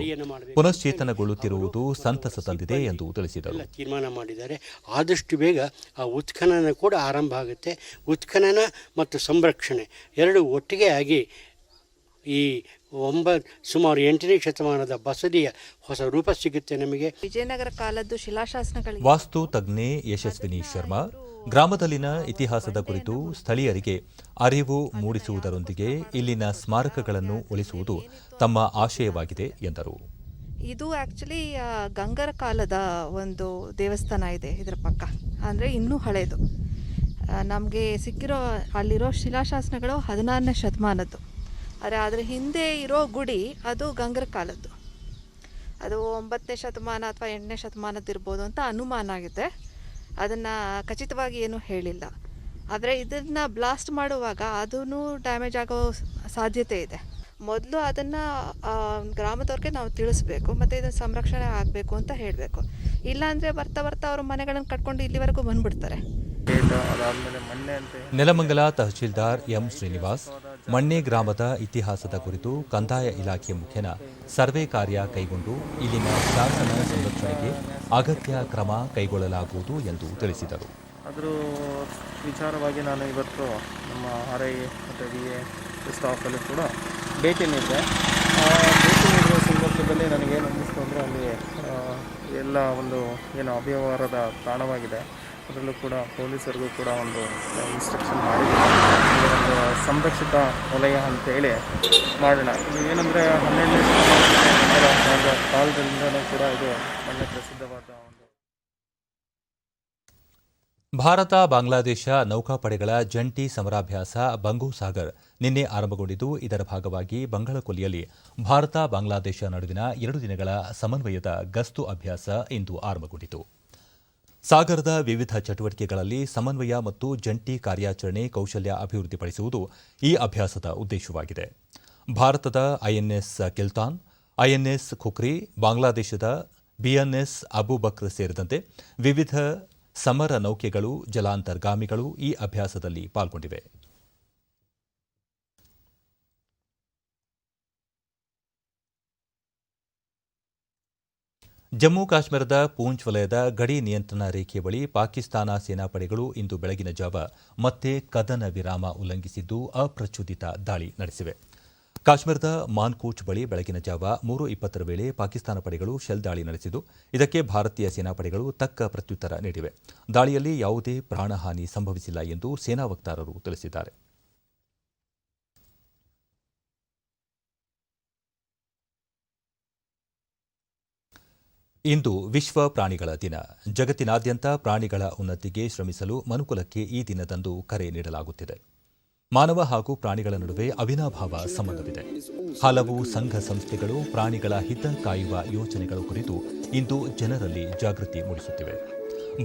ಪುನಶ್ಚೇತನಗೊಳ್ಳುತ್ತಿರುವುದು ಸಂತಸ ತಂದಿದೆ ಎಂದು ತಿಳಿಸಿದರು. ತೀರ್ಮಾನ ಮಾಡಿದ್ದಾರೆ. ಆದಷ್ಟು ಬೇಗ ಆ ಉತ್ಖನನ ಕೂಡ ಆರಂಭ ಆಗುತ್ತೆ. ಉತ್ಖನನ ಮತ್ತು ಸಂರಕ್ಷಣೆ ಎರಡು ಒಟ್ಟಿಗೆ ಆಗಿ ಈ ಸುಮಾರು 8ನೇ ಶತಮಾನದ ಬಸದಿಯ ಹೊಸ ರೂಪ ಸಿಗುತ್ತೆ ನಮಗೆ. ವಿಜಯನಗರ ಕಾಲದ್ದು ಶಿಲಾಶಾಸನಗಳು. ವಾಸ್ತು ತಜ್ಞೆ ಯಶಸ್ವಿನಿ ಶರ್ಮಾ ಗ್ರಾಮದಲ್ಲಿನ ಇತಿಹಾಸದ ಕುರಿತು ಸ್ಥಳೀಯರಿಗೆ ಅರಿವು ಮೂಡಿಸುವುದರೊಂದಿಗೆ ಇಲ್ಲಿನ ಸ್ಮಾರಕಗಳನ್ನು ಉಳಿಸುವುದು ತಮ್ಮ ಆಶಯವಾಗಿದೆ ಎಂದರು. ಇದು ಆ್ಯಕ್ಚುಲಿ ಗಂಗರ ಕಾಲದ ಒಂದು ದೇವಸ್ಥಾನ ಇದೆ ಇದರ ಪಕ್ಕ, ಅಂದರೆ ಇನ್ನೂ ಹಳೆಯದು. ನಮಗೆ ಸಿಕ್ಕಿರೋ ಅಲ್ಲಿರೋ ಶಿಲಾಶಾಸನಗಳು 16ನೇ ಶತಮಾನದ್ದು. ಆದರೆ ಅದರ ಹಿಂದೆ ಇರೋ ಗುಡಿ ಅದು ಗಂಗರ ಕಾಲದ್ದು. ಅದು 9ನೇ ಶತಮಾನ ಅಥವಾ 8ನೇ ಶತಮಾನದ್ದು ಇರ್ಬೋದು ಅಂತ ಅನುಮಾನ ಆಗಿದೆ. ಅದನ್ನು ಖಚಿತವಾಗಿ ಏನೂ ಹೇಳಿಲ್ಲ. ಆದರೆ ಇದನ್ನು ಬ್ಲಾಸ್ಟ್ ಮಾಡುವಾಗ ಅದೂ ಡ್ಯಾಮೇಜ್ ಆಗೋ ಸಾಧ್ಯತೆ ಇದೆ. ಮೊದಲು ಅದನ್ನು ಗ್ರಾಮದವ್ರಿಗೆ ನಾವು ತಿಳಿಸ್ಬೇಕು ಮತ್ತು ಇದನ್ನು ಸಂರಕ್ಷಣೆ ಆಗಬೇಕು ಅಂತ ಹೇಳಬೇಕು. ಇಲ್ಲಾಂದರೆ ಬರ್ತಾ ಬರ್ತಾ ಅವ್ರ ಮನೆಗಳನ್ನು ಕಟ್ಕೊಂಡು ಇಲ್ಲಿವರೆಗೂ ಬಂದುಬಿಡ್ತಾರೆ. ನೆಲಮಂಗಲ ತಹಶೀಲ್ದಾರ್ ಎಂ ಶ್ರೀನಿವಾಸ್ ಮಣ್ಣೆ ಗ್ರಾಮದ ಇತಿಹಾಸದ ಕುರಿತು ಕಂದಾಯ ಇಲಾಖೆ ಮುಖ್ಯನ ಸರ್ವೆ ಕಾರ್ಯ ಕೈಗೊಂಡು ಇಲ್ಲಿನ ಶಾಸನ ಸಂರಕ್ಷಣೆಗೆ ಅಗತ್ಯ ಕ್ರಮ ಕೈಗೊಳ್ಳಲಾಗುವುದು ಎಂದು ತಿಳಿಸಿದರು. ಅದರ ವಿಚಾರವಾಗಿ ನಾನು ಇವತ್ತು ನಮ್ಮ RI ಮತ್ತು DA ಸ್ಟಾಫಲ್ಲಿ ಕೂಡ ಭೇಟಿ ನೀಡಿದೆ. ಭೇಟಿ ನೀಡುವ ಸಂದರ್ಭದಲ್ಲಿ ನನಗೇನು ಅನ್ನಿಸ್ತು ಅಂದರೆ ಅಲ್ಲಿ ಎಲ್ಲ ಒಂದು ಏನು ಅವ್ಯವಹಾರದ ತಾಣವಾಗಿದೆ. ಅದರಲ್ಲೂ ಕೂಡ ಪೊಲೀಸರಿಗೂ ಕೂಡ ಒಂದು ಇನ್ಸ್ಟ್ರಕ್ಷನ್ ಮಾಡಿದ್ದೀನಿ. ಒಂದು ಸಂರಕ್ಷಿತ ವಲಯ ಅಂತೇಳಿ ಮಾಡೋಣ. ಇದು ಏನಂದರೆ 12ನೇ ಶತಮಾನದ ಕಾಲದಿಂದಲೂ ಕೂಡ ಇದು ಒಳ್ಳೆ ಪ್ರಸಿದ್ಧವಾದ ಒಂದು. ಭಾರತ ಬಾಂಗ್ಲಾದೇಶ ನೌಕಾಪಡೆಗಳ ಜಂಟಿ ಸಮರಾಭ್ಯಾಸ ಬಂಗೋಸಾಗರ್ ನಿನ್ನೆ ಆರಂಭಗೊಂಡಿದ್ದು ಇದರ ಭಾಗವಾಗಿ ಬಂಗಾಳಕೊಲ್ಲಿಯಲ್ಲಿ ಭಾರತ ಬಾಂಗ್ಲಾದೇಶ ನಡುವಿನ 2 ದಿನಗಳ ಸಮನ್ವಯದ ಗಸ್ತು ಅಭ್ಯಾಸ ಇಂದು ಆರಂಭಗೊಂಡಿತು. ಸಾಗರದ ವಿವಿಧ ಚಟುವಟಿಕೆಗಳಲ್ಲಿ ಸಮನ್ವಯ ಮತ್ತು ಜಂಟಿ ಕಾರ್ಯಾಚರಣೆ ಕೌಶಲ್ಯ ಅಭಿವೃದ್ಧಿಪಡಿಸುವುದು ಈ ಅಭ್ಯಾಸದ ಉದ್ದೇಶವಾಗಿದೆ. ಭಾರತದ INS ಕಿಲ್ತಾನ್, INS ಖುಕ್ರಿ, ಬಾಂಗ್ಲಾದೇಶದ BNS ಅಬುಬಕ್ರ್ ಸೇರಿದಂತೆ ವಿವಿಧ ಸಮರ ನೌಕೆಗಳು, ಜಲಾಂತರ್ಗಾಮಿಗಳು ಈ ಅಭ್ಯಾಸದಲ್ಲಿ ಪಾಲ್ಗೊಂಡಿವೆ. ಜಮ್ಮು ಕಾಶ್ಮೀರದ ಪೂಂಚ್ ವಲಯದ ಗಡಿ ನಿಯಂತ್ರಣ ರೇಖೆ ಬಳಿ ಪಾಕಿಸ್ತಾನ ಸೇನಾಪಡೆಗಳು ಇಂದು ಬೆಳಗಿನ ಜಾವ ಮತ್ತೆ ಕದನ ವಿರಾಮ ಉಲ್ಲಂಘಿಸಿದ್ದು ಅಪ್ರಚೋದಿತ ದಾಳಿ ನಡೆಸಿವೆ. ಕಾಶ್ಮೀರದ ಮಾನ್ಕೋಚ್ ಬಳಿ ಬೆಳಗಿನ ಜಾವ 3:20 ವೇಳೆ ಪಾಕಿಸ್ತಾನ ಪಡೆಗಳು ಶೆಲ್ ದಾಳಿ ನಡೆಸಿದ್ದು ಇದಕ್ಕೆ ಭಾರತೀಯ ಸೇನಾಪಡೆಗಳು ತಕ್ಕ ಪ್ರತ್ಯುತ್ತರ ನೀಡಿವೆ. ದಾಳಿಯಲ್ಲಿ ಯಾವುದೇ ಪ್ರಾಣಹಾನಿ ಸಂಭವಿಸಿಲ್ಲ ಎಂದು ಸೇನಾ ವಕ್ತಾರರು ತಿಳಿಸಿದ್ದಾರೆ. ಇಂದು ವಿಶ್ವ ಪ್ರಾಣಿಗಳ ದಿನ. ಜಗತ್ತಿನಾದ್ಯಂತ ಪ್ರಾಣಿಗಳ ಉನ್ನತಿಗೆ ಶ್ರಮಿಸಲು ಮನುಕುಲಕ್ಕೆ ಈ ದಿನದಂದು ಕರೆ ನೀಡಲಾಗುತ್ತಿದೆ. ಮಾನವ ಹಾಗೂ ಪ್ರಾಣಿಗಳ ನಡುವೆ ಅವಿನಾಭಾವ ಸಂಬಂಧವಿದೆ. ಹಲವು ಸಂಘ ಸಂಸ್ಥೆಗಳು ಪ್ರಾಣಿಗಳ ಹಿತ ಕಾಯುವ ಯೋಜನೆಗಳ ಕುರಿತು ಇಂದು ಜನರಲ್ಲಿ ಜಾಗೃತಿ ಮೂಡಿಸುತ್ತಿವೆ.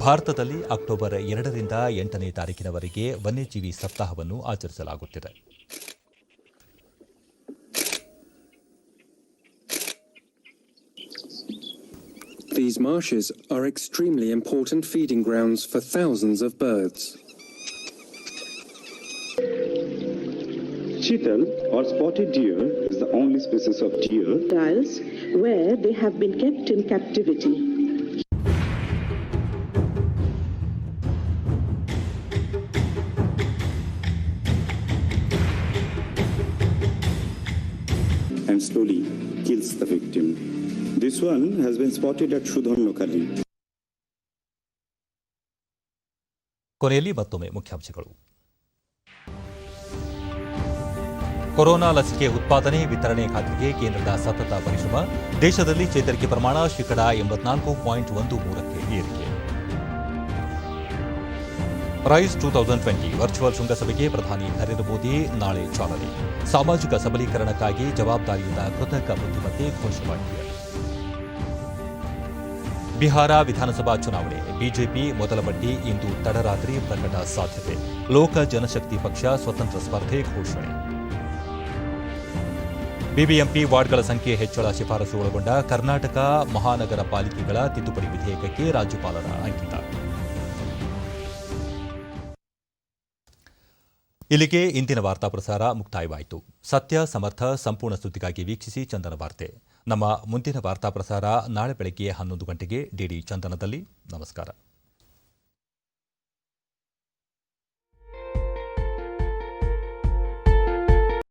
ಭಾರತದಲ್ಲಿ ಅಕ್ಟೋಬರ್ 2ರಿಂದ 8ನೇ ತಾರೀಕಿನವರೆಗೆ ವನ್ಯಜೀವಿ ಸಪ್ತಾಹವನ್ನು ಆಚರಿಸಲಾಗುತ್ತಿದೆ. These marshes are extremely important feeding grounds for thousands of birds. Chital or spotted deer is the only species of deer where they have been kept in captivity. and slowly kills the victim. This one has been spotted at Shudhon locally. ಕೊನೆಯಲ್ಲಿ ಮತ್ತೊಮ್ಮೆ ಮುಖ್ಯಾಂಶಗಳು. Corona ಲಸಿಕೆ ಉತ್ಪಾದನೆ ವಿತರಣೆ ಖಾತೆಗೆ ಕೇಂದ್ರದ ಸತತ ಪರಿಶ್ರಮ. ದೇಶದಲ್ಲಿ ಚೇತರಿಕೆ ಪ್ರಮಾಣ 84.13% ಏರಿಕೆ. ರೈಸ್ 2020 ವರ್ಚುವಲ್ ಶೃಂಗಸಭೆಗೆ ಪ್ರಧಾನಿ ನರೇಂದ್ರ ಮೋದಿ ನಾಳೆ ಚಾಲನೆ. ಸಾಮಾಜಿಕ ಸಬಲೀಕರಣಕ್ಕಾಗಿ ಜವಾಬ್ದಾರಿಯುತ ಕೃತಕ ಬುದ್ಧಿಮತ್ತೆ ಘೋಷವಾಕ್ಯ. ಬಿಹಾರ ವಿಧಾನಸಭಾ ಚುನಾವಣೆ. ಬಿಜೆಪಿ ಮೊದಲ ಪಟ್ಟಿ ಇಂದು ತಡರಾತ್ರಿ ಪ್ರಕಟ ಸಾಧ್ಯತೆ. ಲೋಕ ಜನಶಕ್ತಿ ಪಕ್ಷ ಸ್ವತಂತ್ರ ಸ್ಪರ್ಧೆ ಘೋಷಣೆ. ಬಿಬಿಎಂಪಿ ವಾರ್ಡ್ಗಳ ಸಂಖ್ಯೆ ಹೆಚ್ಚಳ ಶಿಫಾರಸು ಒಳಗೊಂಡ ಕರ್ನಾಟಕ ಮಹಾನಗರ ಪಾಲಿಕೆಗಳ ತಿದ್ದುಪಡಿ ವಿಧೇಯಕಕ್ಕೆ ರಾಜ್ಯಪಾಲರ ಅಂಕಿತ. ಇಲ್ಲಿಗೆ ಇಂದಿನ ವಾರ್ತಾ ಪ್ರಸಾರ ಮುಕ್ತಾಯವಾಯಿತು. ಸತ್ಯ, ಸಮರ್ಥ, ಸಂಪೂರ್ಣ ಸುದ್ದಿಗಾಗಿ ವೀಕ್ಷಿಸಿ ಚಂದನ ವಾರ್ತೆ. ನಮ್ಮ ಮುಂದಿನ ವಾರ್ತಾ ಪ್ರಸಾರ ನಾಳೆ ಬೆಳಗ್ಗೆ 11 ಗಂಟೆಗೆ ಡಿಡಿ ಚಂದನದಲ್ಲಿ. ನಮಸ್ಕಾರ.